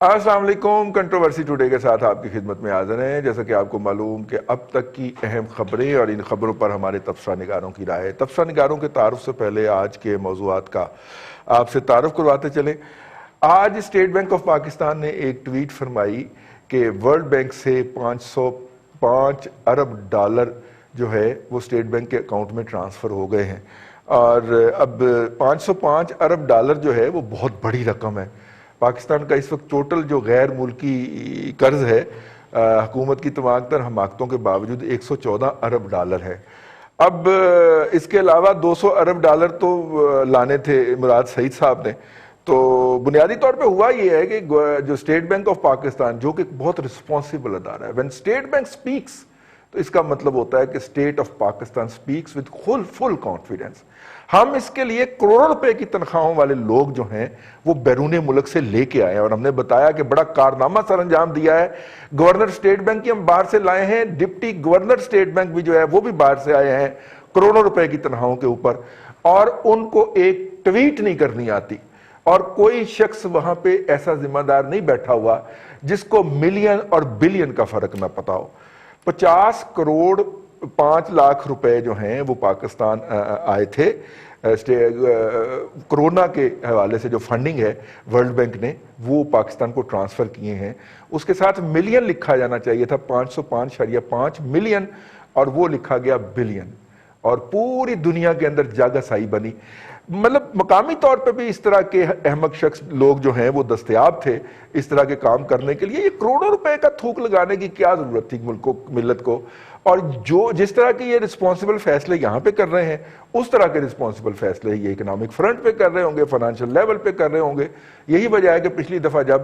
السلام علیکم، controversy today کے ساتھ آپ کی خدمت میں حاضر ہیں۔ جیسا کہ آپ کو معلوم کہ اب تک کی اہم خبریں اور ان خبروں پر ہمارے تبصرہ نگاروں کی رائے۔ تبصرہ نگاروں کے تعارف سے پہلے آج کے موضوعات کا آپ سے تعارف کرواتے چلیں۔ آج اسٹیٹ بینک آف پاکستان نے ایک ٹویٹ فرمائی کہ ورلڈ بینک سے 505 ارب ڈالر جو ہے وہ اسٹیٹ بینک کے اکاؤنٹ میں ٹرانسفر ہو گئے ہیں، اور اب 505 ارب ڈالر جو ہے وہ بہت بڑی رقم ہے۔ پاکستان کا اس وقت ٹوٹل جو غیر ملکی قرض ہے حکومت کی تمام تر حماقتوں کے باوجود 114 ارب ڈالر ہے۔ اب اس کے علاوہ 200 ارب ڈالر تو لانے تھے مراد سعید صاحب نے۔ تو بنیادی طور پہ ہوا یہ ہے کہ جو اسٹیٹ بینک آف پاکستان جو کہ بہت رسپانسبل ادارہ ہے، وین اسٹیٹ بینک سپیکس تو اس کا مطلب ہوتا ہے کہ state of Pakistan speaks with full confidence. ہم اس کے لیے کروڑوں روپے کی تنخواہوں والے لوگ جو ہیں وہ بیرون ملک سے لے کے آئے ہیں، اور ہم نے بتایا کہ بڑا کارنامہ سر انجام دیا ہے۔ گورنر اسٹیٹ بینک کی ہم باہر سے لائے ہیں، ڈپٹی گورنر اسٹیٹ بینک بھی جو ہے وہ بھی باہر سے آئے ہیں کروڑوں روپے کی تنخواہوں کے اوپر، اور ان کو ایک ٹویٹ نہیں کرنی آتی، اور کوئی شخص وہاں پہ ایسا ذمہ دار نہیں بیٹھا ہوا جس کو ملین اور بلین کا فرق نہ پتا ہو۔ 50 کروڑ 5 لاکھ روپے جو ہیں وہ پاکستان آئے تھے کرونا کے حوالے سے۔ جو فنڈنگ ہے ورلڈ بینک نے وہ پاکستان کو ٹرانسفر کیے ہیں، اس کے ساتھ ملین لکھا جانا چاہیے تھا، 505.5 ملین، اور وہ لکھا گیا بلین، اور پوری دنیا کے اندر جاگسائی بنی۔ مطلب مقامی طور پہ بھی اس طرح کے احمق شخص لوگ جو ہیں وہ دستیاب تھے اس طرح کے کام کرنے کے لیے۔ یہ کروڑوں روپے کا تھوک لگانے کی کیا ضرورت تھی ملت کو؟ اور جس طرح کے یہ رسپانسبل فیصلے یہاں پہ کر رہے ہیں اس طرح کے رسپانسبل فیصلے یہ اکنامک فرنٹ پہ کر رہے ہوں گے، فائنینشیل لیول پہ کر رہے ہوں گے۔ یہی وجہ ہے کہ پچھلی دفعہ جب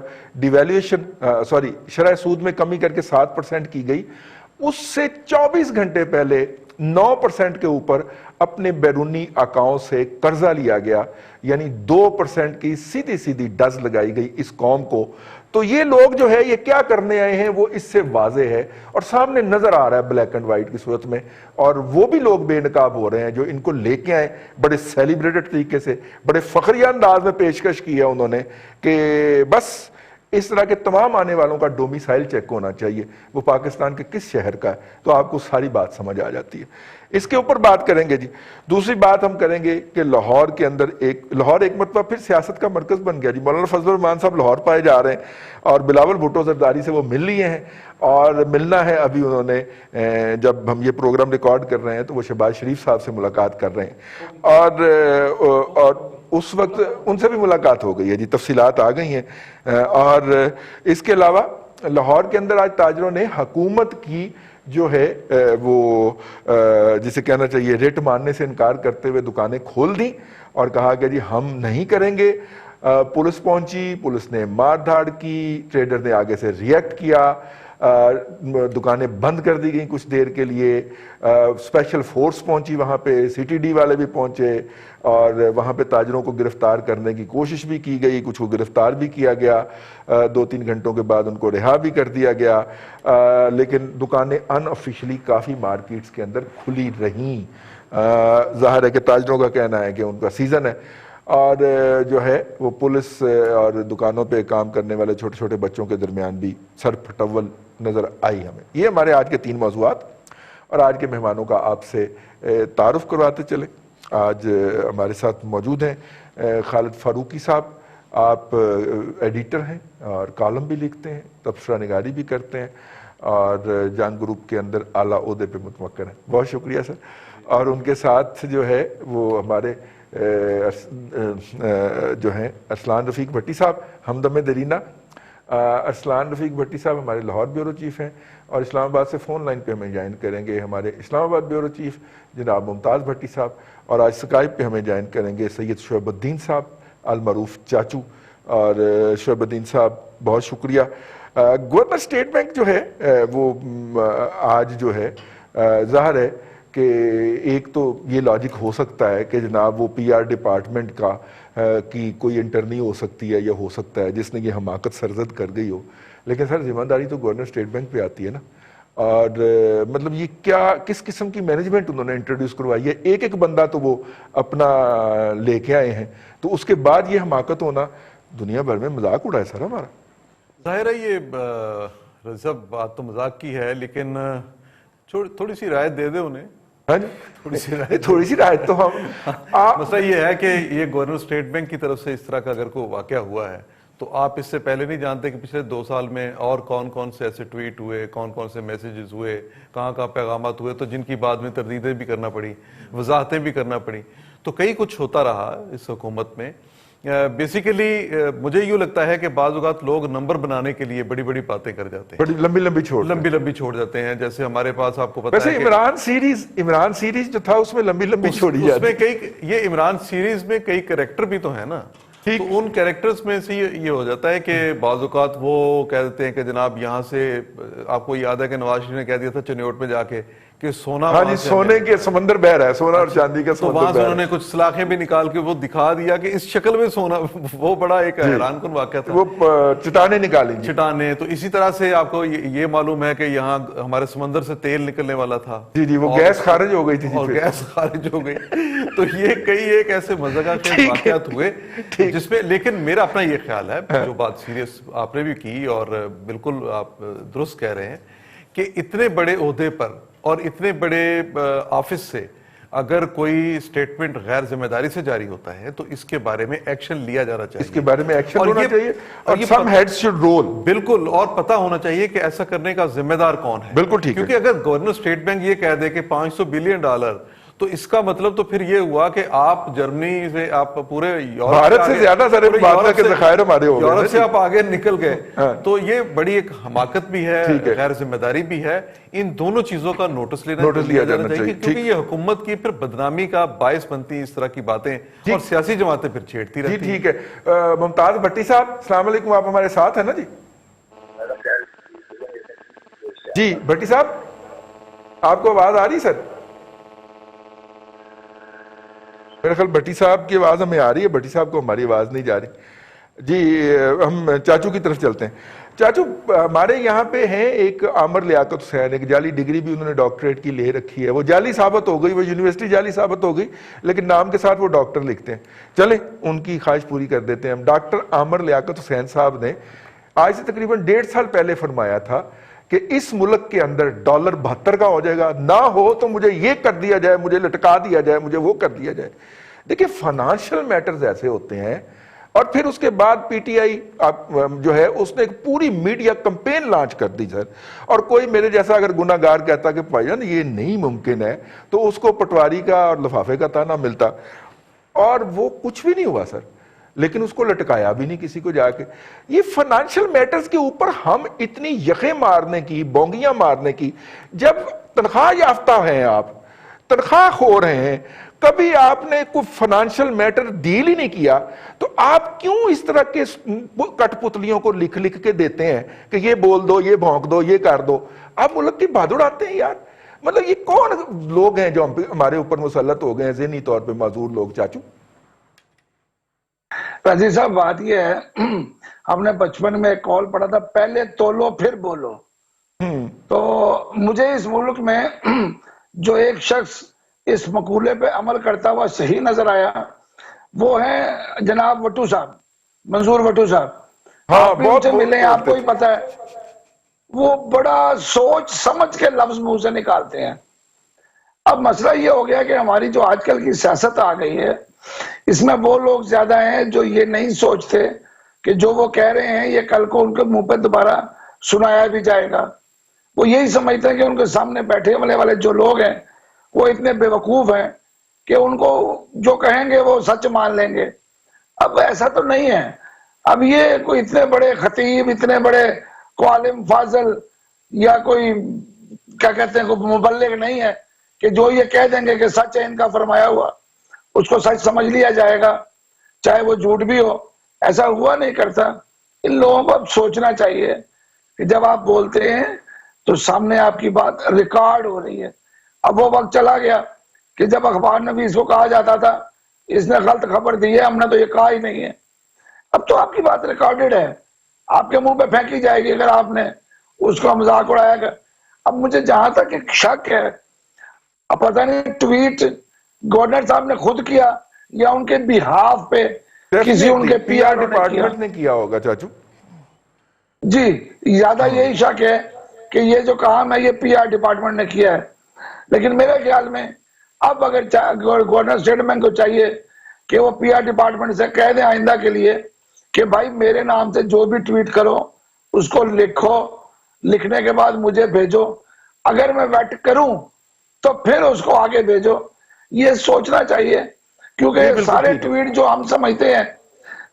شرح سود میں کمی کر کے 7% کی گئی، اس سے 24 گھنٹے پہلے 9% کے اوپر اپنے بیرونی اکاؤنٹ سے قرضہ لیا گیا، یعنی 2% کی سیدھی ڈز لگائی گئی اس قوم کو۔ تو یہ لوگ جو ہے یہ کیا کرنے آئے ہیں وہ اس سے واضح ہے اور سامنے نظر آ رہا ہے بلیک اینڈ وائٹ کی صورت میں، اور وہ بھی لوگ بے نقاب ہو رہے ہیں جو ان کو لے کے آئے بڑے سیلیبریٹڈ طریقے سے، بڑے فخریہ انداز میں پیشکش کی ہے انہوں نے کہ بس اس طرح کے تمام آنے والوں کا ڈومیسائل چیک ہونا چاہیے، وہ پاکستان کے کس شہر کا ہے، تو آپ کو ساری بات سمجھ آ جاتی ہے۔ اس کے اوپر بات کریں گے جی۔ دوسری بات ہم کریں گے کہ لاہور کے اندر لاہور ایک مرتبہ پھر سیاست کا مرکز بن گیا جی۔ مولانا فضل الرحمان صاحب لاہور پائے جا رہے ہیں، اور بلاول بھٹو زرداری سے وہ مل لیے ہیں، اور ملنا ہے ابھی انہوں نے، جب ہم یہ پروگرام ریکارڈ کر رہے ہیں تو وہ شہباز شریف صاحب سے ملاقات کر رہے ہیں، اور اس وقت ان سے بھی ملاقات ہو گئی ہے جی، تفصیلات آ گئی ہیں۔ اور اس کے علاوہ لاہور کے اندر آج تاجروں نے حکومت کی جو ہے وہ جسے کہنا چاہیے ریٹ ماننے سے انکار کرتے ہوئے دکانیں کھول دیں، اور کہا کہ جی ہم نہیں کریں گے۔ پولیس پہنچی، پولیس نے مار دھاڑ کی، ٹریڈر نے آگے سے ریئیکٹ کیا، دکانیں بند کر دی گئیں کچھ دیر کے لیے، اسپیشل فورس پہنچی وہاں پہ، سی ٹی ڈی والے بھی پہنچے، اور وہاں پہ تاجروں کو گرفتار کرنے کی کوشش بھی کی گئی، کچھ کو گرفتار بھی کیا گیا، 2-3 گھنٹوں کے بعد ان کو رہا بھی کر دیا گیا، لیکن دکانیں ان آفیشلی کافی مارکیٹس کے اندر کھلی رہیں۔ ظاہر ہے کہ تاجروں کا کہنا ہے کہ ان کا سیزن ہے، اور جو ہے وہ پولیس اور دکانوں پہ کام کرنے والے چھوٹے چھوٹے بچوں کے درمیان بھی سر پھٹول نظر آئی ہمیں۔ یہ ہمارے آج کے 3 موضوعات، اور آج کے مہمانوں کا آپ سے تعارف کرواتے چلیں۔ آج ہمارے ساتھ موجود ہیں خالد فاروقی صاحب، آپ ایڈیٹر ہیں اور کالم بھی لکھتے ہیں، تبصرہ نگاری بھی کرتے ہیں، اور جان گروپ کے اندر اعلیٰ عہدے پہ متمکن ہیں۔ بہت شکریہ سر۔ اور ان کے ساتھ جو ہے وہ ہمارے جو ہیں ارسلان رفیق بھٹی صاحب، ہمدم درینا۔ ارسلان رفیق بھٹی صاحب ہمارے لاہور بیورو چیف ہیں، اور اسلام آباد سے فون لائن پہ ہمیں جوائن کریں گے ہمارے اسلام آباد بیورو چیف جناب ممتاز بھٹی صاحب، اور آج سکائپ پہ ہمیں جوائن کریں گے سید شعیب الدین صاحب المعروف چاچو۔ اور شعیب الدین صاحب بہت شکریہ۔ گورنر اسٹیٹ بینک جو ہے وہ آج جو ہے ظاہر ہے کہ ایک تو یہ لاجک ہو سکتا ہے کہ جناب وہ پی آر ڈپارٹمنٹ کا کی کوئی انٹرنی ہو سکتی ہے یا ہو سکتا ہے جس نے یہ حماقت سرزد کر گئی ہو، لیکن سر ذمہ داری تو گورنر اسٹیٹ بینک پہ آتی ہے نا۔ اور مطلب یہ کس قسم کی مینجمنٹ انہوں نے انٹروڈیوس کروائی ہے؟ ایک بندہ تو وہ اپنا لے کے آئے ہیں، تو اس کے بعد یہ حماقت ہونا، دنیا بھر میں مذاق اڑا ہے سر ہمارا۔ ظاہر ہے یہ صاحب بات تو مذاق کی ہے، لیکن تھوڑی سی رعایت دے دے انہیں. ہاں جی تھوڑی سی رعایت تو ہم مسئلہ یہ ہے کہ یہ گورنر اسٹیٹ بینک کی طرف سے اس طرح کا اگر کوئی واقعہ ہوا ہے تو آپ اس سے پہلے نہیں جانتے کہ پچھلے 2 سال میں اور کون کون سے ایسے ٹویٹ ہوئے، کون کون سے میسیجز ہوئے، کہاں کہاں پیغامات ہوئے، تو جن کی بعد میں تردیدیں بھی کرنا پڑی، وضاحتیں بھی کرنا پڑی. تو کئی کچھ ہوتا رہا اس حکومت میں. بیسیکلی مجھے یوں لگتا ہے کہ بعض اوقات لوگ نمبر بنانے کے لیے بڑی بڑی باتیں کر جاتے ہیں، بڑی لمبی چھوڑ جاتے ہیں. جیسے ہمارے پاس آپ کو پتا ویسے ہے عمران سیریز جو تھا اس میں لمبی چھوڑی اس میں یہ عمران سیریز میں کئی کریکٹر بھی تو ہیں نا، تو ان کریکٹرز میں سے یہ ہو جاتا ہے کہ بعض اوقات وہ کہہ دیتے ہیں کہ جناب یہاں سے، آپ کو یاد ہے کہ نواز شریف نے کہہ دیا تھا چنیوٹ میں جا کے کہ سونا، ہاں جی سونے کے سمندر بہ رہا ہے، سونا اور چاندی کا تو وہاں سے انہوں نے کچھ سلاخیں بھی نکال کے وہ دکھا دیا کہ اس شکل میں سونا، وہ بڑا ایک حیران کن واقعہ تھا. وہ چٹانیں نکالی چٹانیں. تو اسی طرح سے آپ کو یہ معلوم ہے کہ یہاں ہمارے سمندر سے تیل نکلنے والا تھا، جی وہ گیس خارج ہو گئی تھی، اور گیس خارج ہو گئی. تو یہ کئی ایک ایسے مزاقہ کے واقعات ہوئے جس میں، لیکن میرا اپنا یہ خیال ہے، جو بات سیریس آپ نے بھی کی اور بالکل آپ درست کہہ رہے ہیں کہ اتنے بڑے عہدے پر اور اتنے بڑے آفس سے اگر کوئی سٹیٹمنٹ غیر ذمہ داری سے جاری ہوتا ہے تو اس کے بارے میں ایکشن لیا جانا چاہیے، اس کے بارے میں ایکشن ہونا چاہیے، اور some heads should roll. بالکل، اور پتہ ہونا چاہیے کہ ایسا کرنے کا ذمہ دار کون ہے. بالکل ٹھیک ہے، کیونکہ اگر گورنر اسٹیٹ بینک یہ کہہ دے کہ $500 بلین تو اس کا مطلب تو پھر یہ ہوا کہ آپ جرمنی سے، آپ پورے بھارت سے زیادہ سارے مبادلہ کے ذخائر ہمارے ہو گئے، یورپ سے آپ آگے نکل گئے. تو یہ بڑی ایک حماقت بھی ہے، غیر ذمہ داری بھی ہے. ان دونوں چیزوں کا نوٹس لیا جانا چاہیے، کیونکہ یہ حکومت کی پھر بدنامی کا باعث بنتی اس طرح کی باتیں، اور سیاسی جماعتیں پھر چھیڑتی رہتی ہیں. ٹھیک ہے. ممتاز بھٹی صاحب السلام علیکم، آپ ہمارے ساتھ ہیں نا؟ جی بھٹی صاحب آپ کو آواز آ رہی؟ سر میرے خیال بھٹی صاحب کی آواز ہمیں آ رہی ہے، بھٹی صاحب کو ہماری آواز نہیں جا رہی. جی ہم چاچو کی طرف چلتے ہیں. چاچو ہمارے یہاں پہ ہیں ایک عامر لیاقت حسین، ایک جعلی ڈگری بھی انہوں نے ڈاکٹریٹ کی لے رکھی ہے، وہ جعلی ثابت ہو گئی، وہ یونیورسٹی جعلی ثابت ہو گئی، لیکن نام کے ساتھ وہ ڈاکٹر لکھتے ہیں. چلیں ان کی خواہش پوری کر دیتے ہیں ہم. ڈاکٹر عامر لیاقت حسین صاحب نے آج سے تقریباً 1.5 سال پہلے فرمایا تھا کہ اس ملک کے اندر $72 کا ہو جائے گا، نہ ہو تو مجھے یہ کر دیا جائے، مجھے لٹکا دیا جائے، مجھے وہ کر دیا جائے. دیکھیں فائنانشل میٹرز ایسے ہوتے ہیں. اور پھر اس کے بعد پی ٹی آئی جو ہے اس نے ایک پوری میڈیا کمپین لانچ کر دی سر. اور کوئی میرے جیسا اگر گناہ گار کہتا کہ بھائی جان یہ نہیں ممکن ہے تو اس کو پٹواری کا اور لفافے کا تانا ملتا، اور وہ کچھ بھی نہیں ہوا سر. لیکن اس کو لٹکایا بھی نہیں کسی کو جا کے. یہ فائنانشل میٹرز کے اوپر ہم اتنی یخیں مارنے کی، بونگیاں مارنے کی، جب تنخواہ یافتہ ہیں، آپ تنخواہ خور ہیں، کبھی آپ نے کوئی فائنانشل میٹر ڈیل ہی نہیں کیا، تو آپ کیوں اس طرح کے کٹ پتلیوں کو لکھ کے دیتے ہیں کہ یہ بول دو، یہ بھونک دو، یہ کر دو؟ آپ ملک کی بہادر آتے ہیں یار. مطلب یہ کون لوگ ہیں جو ہمارے اوپر مسلط ہو گئے ہیں، ذہنی طور پہ معذور لوگ؟ چاچو رضی صاحب بات یہ ہے، ہم نے بچپن میں ایک کال پڑھا تھا، پہلے تولو پھر بولو. تو مجھے اس ملک میں جو ایک شخص اس مقولے پہ عمل کرتا ہوا صحیح نظر آیا وہ ہے جناب وٹو صاحب، منظور وٹو صاحب. آپ بھی ان سے ملے ہیں، آپ کو ہی پتا ہے، وہ بڑا سوچ سمجھ کے لفظ منہ سے نکالتے ہیں. اب مسئلہ یہ ہو گیا کہ ہماری جو آج کل کی سیاست آ گئی ہے، اس میں وہ لوگ زیادہ ہیں جو یہ نہیں سوچتے کہ جو وہ کہہ رہے ہیں یہ کل کو ان کے منہ پہ دوبارہ سنایا بھی جائے گا. وہ یہی سمجھتے ہیں کہ ان کے سامنے بیٹھے والے جو لوگ ہیں وہ اتنے بے وقوف ہیں کہ ان کو جو کہیں گے وہ سچ مان لیں گے. اب ایسا تو نہیں ہے. اب یہ کوئی اتنے بڑے خطیب، اتنے بڑے عالم فاضل یا کوئی کیا کہتے ہیں کوئی مبلغ نہیں ہے کہ جو یہ کہہ دیں گے کہ سچ ہے ان کا فرمایا ہوا، اس کو سچ سمجھ لیا جائے گا چاہے وہ جھوٹ بھی ہو. ایسا ہوا نہیں کرتا. ان لوگوں کو اب سوچنا چاہیے کہ جب آپ بولتے ہیں تو سامنے آپ کی بات ریکارڈ ہو رہی ہے. اب وہ وقت چلا گیا کہ جب اخبار نویس کو کہا جاتا تھا اس نے غلط خبر دی ہے، ہم نے تو یہ کہا ہی نہیں ہے. اب تو آپ کی بات ریکارڈڈ ہے، آپ کے منہ پہ پھینکی جائے گی اگر آپ نے اس کو مذاق اڑایا گا. اب مجھے جہاں تک ایک شک ہے، اب پتہ نہیں ٹویٹ گورنر صاحب نے خود کیا یا ان کے بہاف پہ کسی ان کے پی آر ڈپارٹمنٹ نے کیا ہوگا. چاچو جی زیادہ یہی شک ہے کہ یہ جو کام ہے یہ پی آر ڈپارٹمنٹ نے کیا ہے، لیکن میرے خیال میں اب اگر گورنر اسٹیٹ بینک کو چاہیے کہ وہ پی آر ڈپارٹمنٹ سے کہہ دیں آئندہ کے لیے کہ بھائی میرے نام سے جو بھی ٹویٹ کرو اس کو لکھو، لکھنے کے بعد مجھے بھیجو، اگر میں ویٹ کروں تو پھر اس کو آگے بھیجو. یہ سوچنا چاہیے، کیونکہ سارے ٹویٹ جو ہم سمجھتے ہیں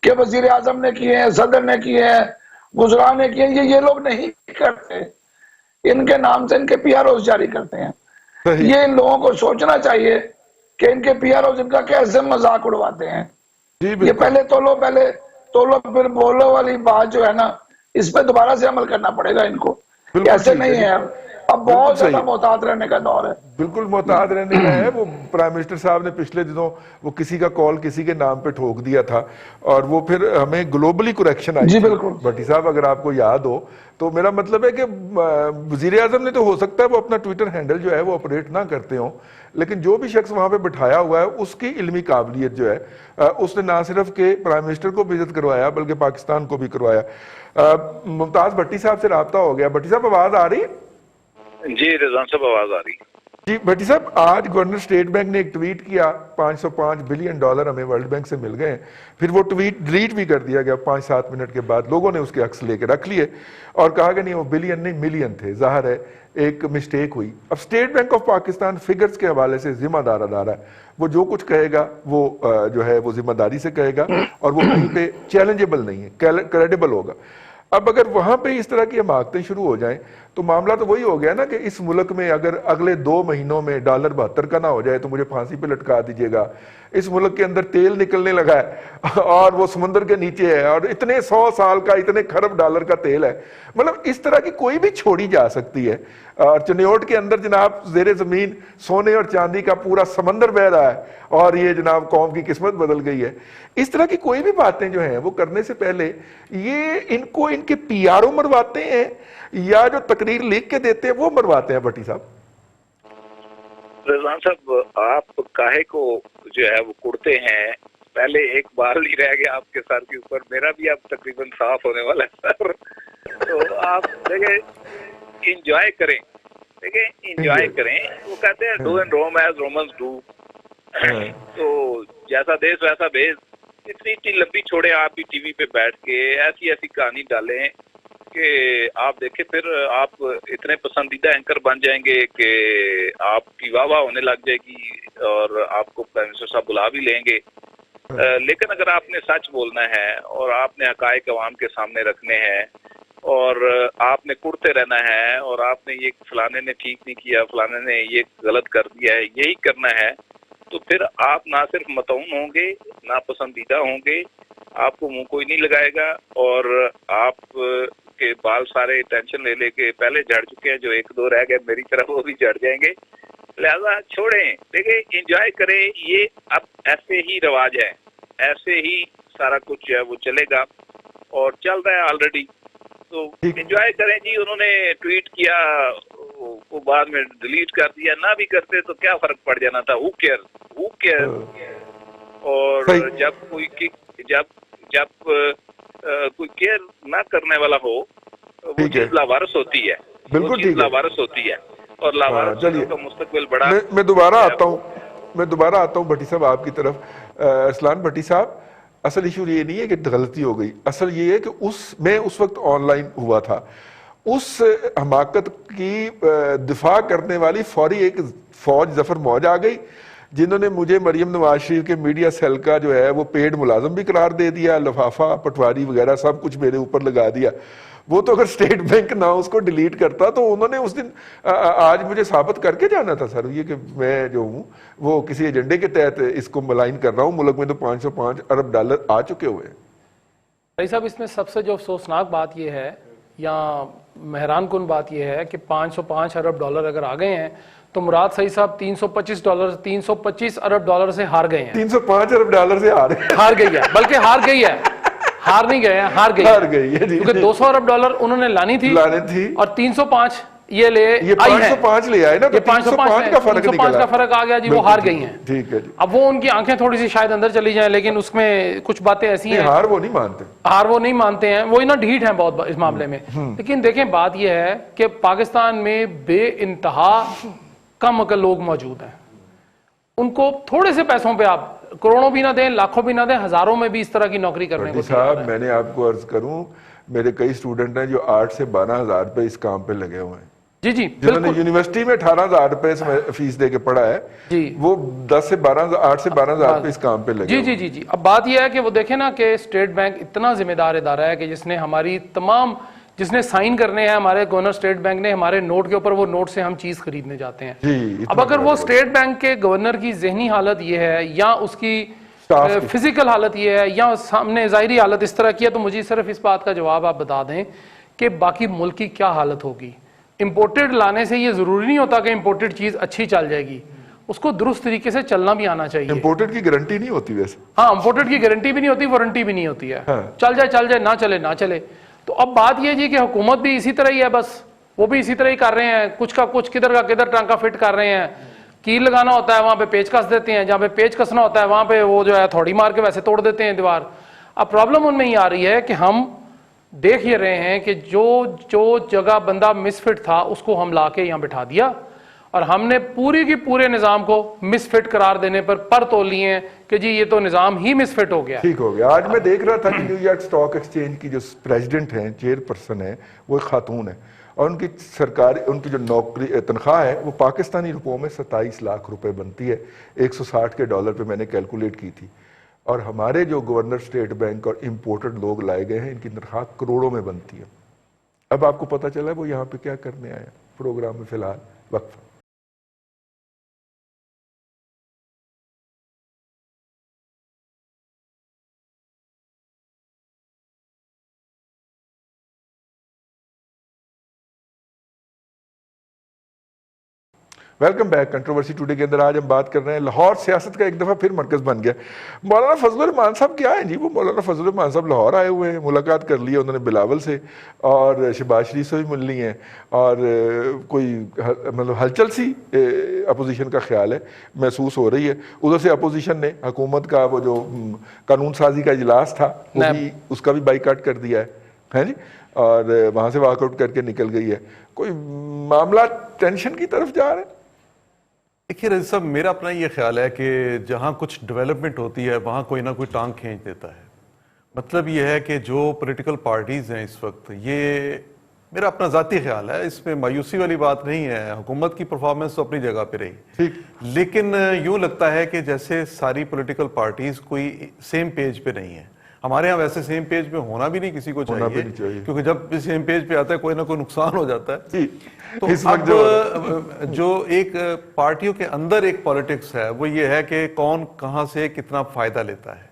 کہ وزیر اعظم نے کیے ہیں، صدر نے کیے ہیں، گجران نے کیے ہیں، یہ لوگ نہیں کرتے. ان کے نام سے ان کے پی آر اوز جاری کرتے ہیں. یہ ان لوگوں کو سوچنا چاہیے کہ ان کے پی آر اوز ان کا کیسے مذاق اڑواتے ہیں. یہ پہلے تولو پھر بولو والی بات جو ہے نا، اس پہ دوبارہ سے عمل کرنا پڑے گا ان کو. ایسے نہیں ہے، اب بہت زیادہ محتاط رہنے کا دور ہے. بالکل محتاط رہنے کا ہے. وہ پرائم منسٹر صاحب نے پچھلے دنوں وہ کسی کا کال کسی کے نام پہ ٹھوک دیا تھا اور وہ پھر ہمیں گلوبلی کریکشن آئی جی تھی. بالکل. بھٹی صاحب اگر آپ کو یاد ہو تو میرا مطلب ہے کہ وزیر اعظم نے تو ہو سکتا ہے وہ اپنا ٹویٹر ہینڈل جو ہے وہ آپریٹ نہ کرتے ہوں، لیکن جو بھی شخص وہاں پہ بٹھایا ہوا ہے اس کی علمی قابلیت جو ہے اس نے نہ صرف کہ پرائم منسٹر کو بھی عزت کروایا بلکہ پاکستان کو بھی کروایا. ممتاز بھٹی صاحب سے رابطہ ہو گیا. بھٹی صاحب آواز آ رہی ہے؟ جی رضوان صاحب آواز آ رہی. جی بھٹی صاحب، آج گورنر اسٹیٹ بینک نے ایک ٹویٹ کیا، $505 بلین ہمیں ورلڈ بینک سے مل گئے ہیں. پھر وہ ٹویٹ ڈیلیٹ بھی کر دیا گیا 5-7 منٹ کے بعد. لوگوں نے اس کے عکس لے کے رکھ لیے اور کہا کہ نہیں وہ بلین نہیں ملین تھے. ظاہر ہے ایک مسٹیک ہوئی. اب state bank of Pakistan figures کے حوالے سے ذمہ دار ادارہ ہے. وہ جو کچھ کہے گا وہ جو ہے وہ ذمہ داری سے کہے گا اور وہ کہیں پہ چیلنجیبل نہیں ہے، کریڈیبل ہوگا. اب اگر وہاں پہ اس طرح کی حماقتیں شروع ہو جائیں تو معاملہ تو وہی ہو گیا نا کہ اس ملک میں اگر اگلے 2 مہینوں میں $72 کا نہ ہو جائے تو مجھے پھانسی پہ لٹکا دیجیے گا. اس ملک کے اندر تیل نکلنے لگا ہے اور وہ سمندر کے نیچے ہے اور اتنے 100 سال کا اتنے خرب ڈالر کا تیل ہے. مطلب اس طرح کی کوئی بھی چھوڑی جا سکتی ہے. اور چنیوٹ کے اندر جناب زیر زمین سونے اور چاندی کا پورا سمندر بہ رہا ہے اور یہ جناب قوم کی قسمت بدل گئی ہے. اس طرح کی کوئی بھی باتیں جو ہیں وہ کرنے سے پہلے یہ ان کو ان کے پی آر او مرواتے ہیں یا جو تقریر لکھ کے دیتے ہیں وہ مرواتے ہیں. بھٹی صاحب رضوان صاحب آپ کاہے کو جو ہے وہ کڑتے ہیں؟ پہلے ایک بال ہی رہ گیا آپ کے سر کے اوپر، میرا بھی اب تقریباً صاف ہونے والا ہے سر. تو آپ دیکھیں انجوائے کریں، دیکھیں انجوائے کریں. وہ کہتے ہیں do and room as Romans do. تو جیسا دیش ویسا بیس. اتنی لمبی چھوڑے آپ بھی ٹی وی پہ بیٹھ کے ایسی ایسی کہانی ڈالیں کہ آپ دیکھیں پھر آپ اتنے پسندیدہ اینکر بن جائیں گے کہ آپ کی واہ واہ ہونے لگ جائے گی اور آپ کو پرائم منسٹر صاحب بلا بھی لیں گے. لیکن اگر آپ نے سچ بولنا ہے اور آپ نے حقائق عوام کے سامنے رکھنے ہیں اور آپ نے کڑتے رہنا ہے اور آپ نے یہ فلانے نے ٹھیک نہیں کیا، فلانے نے یہ غلط کر دیا ہے، یہی کرنا ہے، تو پھر آپ نہ صرف مطعون ہوں گے، نہ پسندیدہ ہوں گے، آپ کو منہ کوئی نہیں لگائے گا اور آپ کے بال سارے ٹینشن لے لے کے پہلے جھڑ چکے ہیں، جو 1-2 رہ گئے میری طرف وہ بھی جھڑ جائیں گے. لہذا چھوڑیں، دیکھیں انجوائے کریں. یہ اب ایسے ہی رواج ہے، ایسے ہی سارا کچھ جو ہے وہ چلے گا اور چل رہا ہے آلریڈی. تو انجوائے کریں جی. انہوں نے ٹویٹ کیا وہ بعد میں ڈیلیٹ کر دیا، نہ بھی کرتے تو کیا فرق پڑ جانا تھا. ہو کیئر. اور جب کوئی کیئر نہ کرنے والا ہو وہ چیز لاوارث ہوتی ہے. بالکل ٹھیک ہے، لاوارث ہوتی ہے اور لاوارث چیزوں کا مستقبل بڑا. میں دوبارہ آتا ہوں بھٹی صاحب آپ کی طرف. اسلان بھٹی صاحب، اصل ایشو یہ نہیں ہے کہ غلطی ہو گئی، اصل یہ ہے کہ میں اس وقت آن لائن ہوا تھا. اس حماقت کی دفاع کرنے والی فوری ایک فوج ظفر موج آ گئی جنہوں نے مجھے مریم نواز شریف کے میڈیا سیل کا جو ہے وہ پیڈ ملازم بھی قرار دے دیا، لفافہ پٹواری وغیرہ سب کچھ میرے اوپر لگا دیا. وہ تو اگر اسٹیٹ بینک نہ اس کو ڈیلیٹ کرتا تو انہوں نے اس دن آج مجھے ثابت کر کے جانا تھا سر یہ کہ میں جو ہوں وہ کسی ایجنڈے کے تحت اس کو ملائن کر رہا ہوں. ملک میں تو $505 ارب آ چکے ہوئے ہیں. بھائی صاحب اس میں سب سے جو افسوسناک بات یہ ہے یا حیران کن بات یہ ہے کہ $505 ارب اگر آ گئے ہیں تو مراد صحیح صاحب $325 ارب سے ہار گئے ہیں. $305 ارب سے ہار گئی ہے، بلکہ ہار گئی ہے، ہار نہیں گئے ہیں، ہار گئی ہے. کیونکہ $200 ارب انہوں نے لانی تھی اور 305 یہ لے یہ آئی ہیں 505 لے آئے نا, تو 305 کا فرق 305 کا فرق آ گیا جی, وہ ہار گئی ہیں. ٹھیک ہے جی. اب وہ ان کی آنکھیں تھوڑی سی شاید اندر چلی جائیں, لیکن اس میں کچھ باتیں ایسی ہیں, ہار وہ نہیں مانتے, ہار وہ نہیں مانتے ہیں, وہ نا ڈھیٹ ہیں بہت اس معاملے میں. لیکن دیکھیں بات یہ ہے کہ پاکستان میں بے انتہا کم عقل لوگ موجود ہیں. ان کو تھوڑے سے پیسوں پہ آپ کروڑوں بھی نہ دیں, لاکھوں بھی نہ دیں, ہزاروں میں بھی اس طرح کی نوکری کرنے کو صاحب میں نے آپ کو عرض کروں, میرے کئی اسٹوڈنٹ ہیں جو 8 سے 12,000 روپے اس کام پہ لگے ہوئے ہیں. جی جی جنہوں نے یونیورسٹی میں 18,000 روپے فیس دے کے پڑھا ہے, جی وہ 8 سے 12,000 روپے اس کام پہ لگے. جی جی جی جی. اب بات یہ ہے کہ وہ دیکھیں نا کہ اسٹیٹ بینک اتنا ذمہ دار ادارہ ہے کہ جس نے ہماری تمام, جس نے سائن کرنے ہیں ہمارے گورنر اسٹیٹ بینک نے ہمارے نوٹ کے اوپر, وہ نوٹ سے ہم چیز خریدنے جاتے ہیں. اب اگر وہ اسٹیٹ بینک کے گورنر کی ذہنی حالت یہ ہے یا اس کی فزیکل حالت یہ ہے یا سامنے ظاہری حالت اس طرح کی ہے, تو مجھے صرف اس بات کا جواب آپ بتا دیں کہ باقی ملک کی کیا حالت ہوگی. امپورٹڈ لانے سے یہ ضروری نہیں ہوتا کہ امپورٹڈ چیز اچھی چل جائے گی, اس کو درست طریقے سے چلنا بھی آنا چاہیے. امپورٹڈ کی گارنٹی نہیں ہوتی ویسے. ہاں, امپورٹڈ کی گارنٹی بھی نہیں ہوتی, وارنٹی بھی نہیں ہوتی ہے. چل جائے, نہ چلے نہ چلے. تو اب بات یہ جی کہ حکومت بھی اسی طرح ہی ہے, بس وہ بھی اسی طرح ہی کر رہے ہیں, کچھ کا کچھ, کدھر کا کدھر ٹانکا فٹ کر رہے ہیں. کیل لگانا ہوتا ہے وہاں پہ پیچ کس دیتے ہیں, جہاں پہ پیچ کسنا ہوتا ہے وہاں پہ وہ جو ہے تھوڑی مار کے ویسے توڑ دیتے ہیں دیوار. اب پرابلم ان میں ہی آ رہی ہے کہ ہم دیکھ یہ رہے ہیں کہ جو جگہ بندہ مس فٹ تھا اس کو ہم لا کے یہاں بٹھا دیا, اور ہم نے پوری کی پورے نظام کو مس فٹ قرار دینے پر تول لیے ہیں کہ جی یہ تو نظام ہی مس فٹ ہو گیا. ٹھیک ہو گیا. آج میں دیکھ رہا تھا کہ نیو یارک اسٹاک ایکسچینج کی جو پریزیڈنٹ ہیں, چیئر پرسن ہیں, وہ ایک خاتون ہے, اور ان کی سرکاری ان کی جو نوکری تنخواہ ہے وہ پاکستانی روپوں میں 27 لاکھ روپے بنتی ہے. 160 کے ڈالر پہ میں نے کیلکولیٹ کی تھی. اور ہمارے جو گورنر اسٹیٹ بینک اور امپورٹڈ لوگ لائے گئے ہیں, ان کی تنخواہ کروڑوں میں بنتی ہے. اب آپ کو پتا چلا ہے وہ یہاں پہ کیا کرنے آئے ہیں. پروگرام میں فی الحال وقفہ. Welcome back. کنٹروورسی ٹوڈے کے اندر آج ہم بات کر رہے ہیں لاہور سیاست کا ایک دفعہ پھر مرکز بن گیا. مولانا فضل الرحمان صاحب کیا ہیں جی, وہ مولانا فضل الرحمان صاحب لاہور آئے ہوئے ہیں, ملاقات کر لی ہے انہوں نے بلاول سے اور شہباز شریف سے بھی مل لی ہیں, اور کوئی مطلب ہلچل سی اپوزیشن کا خیال ہے محسوس ہو رہی ہے. ادھر سے اپوزیشن نے حکومت کا وہ جو قانون سازی کا اجلاس تھا وہ بھی اس کا بھی بائیکاٹ کر دیا ہے جی, اور وہاں سے واک آؤٹ کر کے نکل گئی ہے. کوئی معاملہ ٹینشن کی طرف جا رہے ہیں. دیکھیے رضی صاحب, میرا اپنا یہ خیال ہے کہ جہاں کچھ ڈیولپمنٹ ہوتی ہے وہاں کوئی نہ کوئی ٹانگ کھینچ دیتا ہے. مطلب یہ ہے کہ جو پولیٹیکل پارٹیز ہیں اس وقت, یہ میرا اپنا ذاتی خیال ہے, اس میں مایوسی والی بات نہیں ہے, حکومت کی پرفارمنس تو اپنی جگہ پہ رہی, لیکن یوں لگتا ہے کہ جیسے ساری پولیٹیکل پارٹیز کوئی سیم پیج پہ نہیں ہے. ہمارے ہاں ویسے سیم پیج پہ ہونا بھی نہیں کسی کو چاہیے, کیونکہ جب سیم پیج پہ آتا ہے کوئی نہ کوئی نقصان ہو جاتا ہے. تو اب جو ایک پارٹیوں کے اندر ایک پالیٹکس ہے وہ یہ ہے کہ کون کہاں سے کتنا فائدہ لیتا ہے.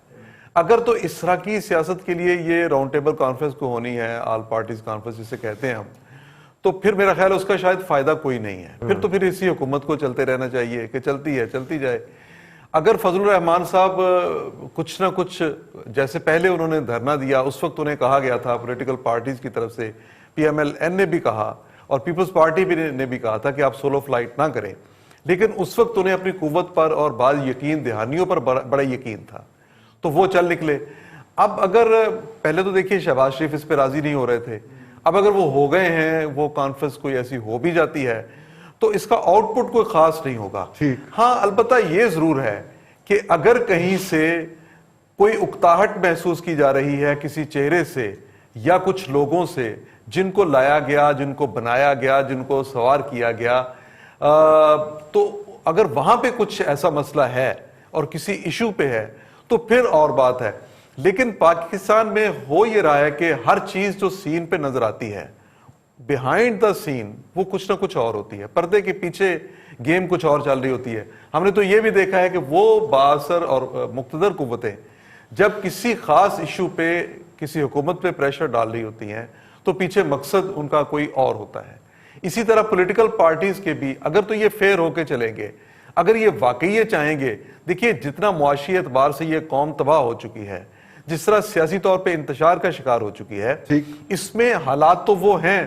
اگر تو اس طرح کی سیاست کے لیے یہ راؤنڈ ٹیبل کانفرنس کو ہونی ہے, آل پارٹیز کانفرنس جسے کہتے ہیں ہم, تو پھر میرا خیال ہے اس کا شاید فائدہ کوئی نہیں ہے. پھر تو پھر اسی حکومت کو چلتے رہنا چاہیے کہ چلتی ہے چلتی جائے. اگر فضل الرحمان صاحب کچھ نہ کچھ, جیسے پہلے انہوں نے دھرنا دیا, اس وقت انہیں کہا گیا تھا پولیٹیکل پارٹیز کی طرف سے, پی ایم ایل این نے بھی کہا اور پیپلز پارٹی نے بھی کہا تھا کہ آپ سولو فلائٹ نہ کریں, لیکن اس وقت انہیں اپنی قوت پر اور بعض یقین دہانیوں پر بڑا یقین تھا, تو وہ چل نکلے. اب اگر پہلے تو دیکھیے شہباز شریف اس پہ راضی نہیں ہو رہے تھے, اب اگر وہ ہو گئے ہیں, وہ کانفرنس کوئی ایسی ہو بھی جاتی ہے, تو اس کا آؤٹ پٹ کوئی خاص نہیں ہوگا. ہاں البتہ یہ ضرور ہے کہ اگر کہیں سے کوئی اکتاہٹ محسوس کی جا رہی ہے کسی چہرے سے یا کچھ لوگوں سے جن کو لایا گیا, جن کو بنایا گیا, جن کو سوار کیا گیا, تو اگر وہاں پہ کچھ ایسا مسئلہ ہے اور کسی ایشو پہ ہے تو پھر اور بات ہے. لیکن پاکستان میں ہو یہ رہا ہے کہ ہر چیز جو سین پہ نظر آتی ہے, بیہائنڈ دا سین وہ کچھ نہ کچھ اور ہوتی ہے, پردے کے پیچھے گیم کچھ اور چل رہی ہوتی ہے. ہم نے تو یہ بھی دیکھا ہے کہ وہ بااثر اور مقتدر قوتیں جب کسی خاص ایشو پہ کسی حکومت پہ پریشر ڈال رہی ہوتی ہیں تو پیچھے مقصد ان کا کوئی اور ہوتا ہے. اسی طرح پولیٹیکل پارٹیز کے بھی اگر تو یہ فیئر ہو کے چلیں گے, اگر یہ واقعی یہ چاہیں گے, دیکھیے جتنا معاشی اعتبار سے یہ قوم تباہ ہو چکی ہے, جس طرح سیاسی طور پہ انتشار کا شکار ہو چکی ہے, اس میں حالات تو وہ ہیں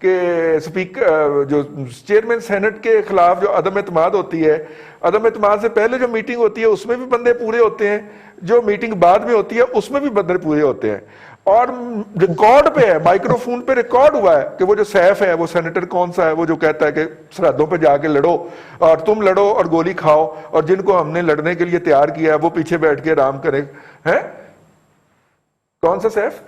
کہ اسپیکر جو چیئرمین سینٹ کے خلاف جو عدم اعتماد ہوتی ہے، عدم اعتماد سے پہلے جو میٹنگ ہوتی ہے اس میں بھی بندے پورے ہوتے ہیں، جو میٹنگ بعد میں ہوتی ہے اس میں بھی بندے پورے ہوتے ہیں، اور ریکارڈ پہ ہے، مائکرو فون پہ ریکارڈ ہوا ہے کہ وہ جو سیف ہے، وہ سینیٹر کون سا ہے، وہ جو کہتا ہے کہ سرحدوں پہ جا کے لڑو اور تم لڑو اور گولی کھاؤ، اور جن کو ہم نے لڑنے کے لیے تیار کیا ہے وہ پیچھے بیٹھ کے آرام کرے ہیں۔ کون سا سیف؟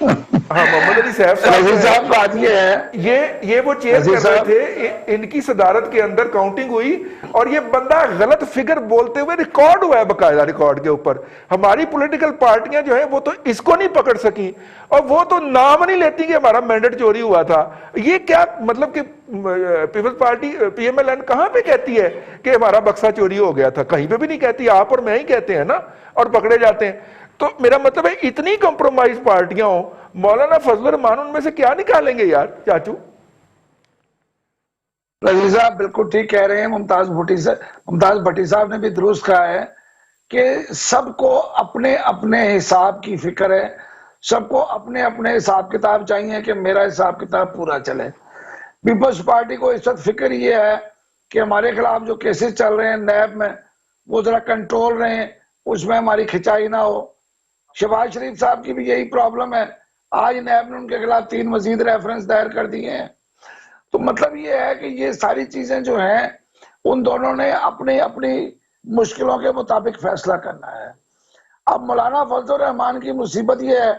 ہاں، محمد علی سیف صاحب بات یہ ہے، یہ وہ چیئر کر رہے تھے، ان کی صدارت کے اندر کاؤنٹنگ ہوئی اور یہ بندہ غلط فگر بولتے ہوئے ریکارڈ ہوا ہے، باقاعدہ ریکارڈ کے اوپر۔ ہماری پولیٹیکل پارٹیاں جو ہیں وہ تو اس کو نہیں پکڑ سکی، اور وہ تو نام نہیں لیتی کہ ہمارا مینڈیٹ چوری ہوا تھا۔ یہ کیا مطلب کہ Peoples Party P M L N کہاں پہ کہتی ہے کہ ہمارا بکسا چوری ہو گیا تھا؟ کہیں پہ بھی نہیں کہتی، آپ اور میں ہی کہتے ہیں نا، اور پکڑے جاتے ہیں۔ تو میرا مطلب ہے اتنی کمپرومائز پارٹیاں ہوں، مولانا فضل الرحمان ان میں سے کیا نکالیں گے یار چاچو؟ رضی صاحب بالکل ٹھیک کہہ رہے ہیں، ممتاز بھٹی صاحب نے بھی درست کہا ہے کہ سب کو اپنے اپنے حساب کی فکر ہے، سب کو اپنے اپنے حساب کتاب چاہیے کہ میرا حساب کتاب پورا چلے۔ پیپلز پارٹی کو اس وقت فکر یہ ہے کہ ہمارے خلاف جو کیسز چل رہے ہیں نیب میں وہ ذرا کنٹرول رہیں، اس میں ہماری کھچائی نہ ہو۔ شہباز شریف صاحب کی بھی یہی پرابلم ہے، آج نیب نے ان کے خلاف 3 مزید ریفرنس دائر کر دیے ہیں۔ تو مطلب یہ ہے کہ یہ ساری چیزیں جو ہیں ان دونوں نے اپنی اپنی مشکلوں کے مطابق فیصلہ کرنا ہے۔ اب مولانا فضل الرحمان کی مصیبت یہ ہے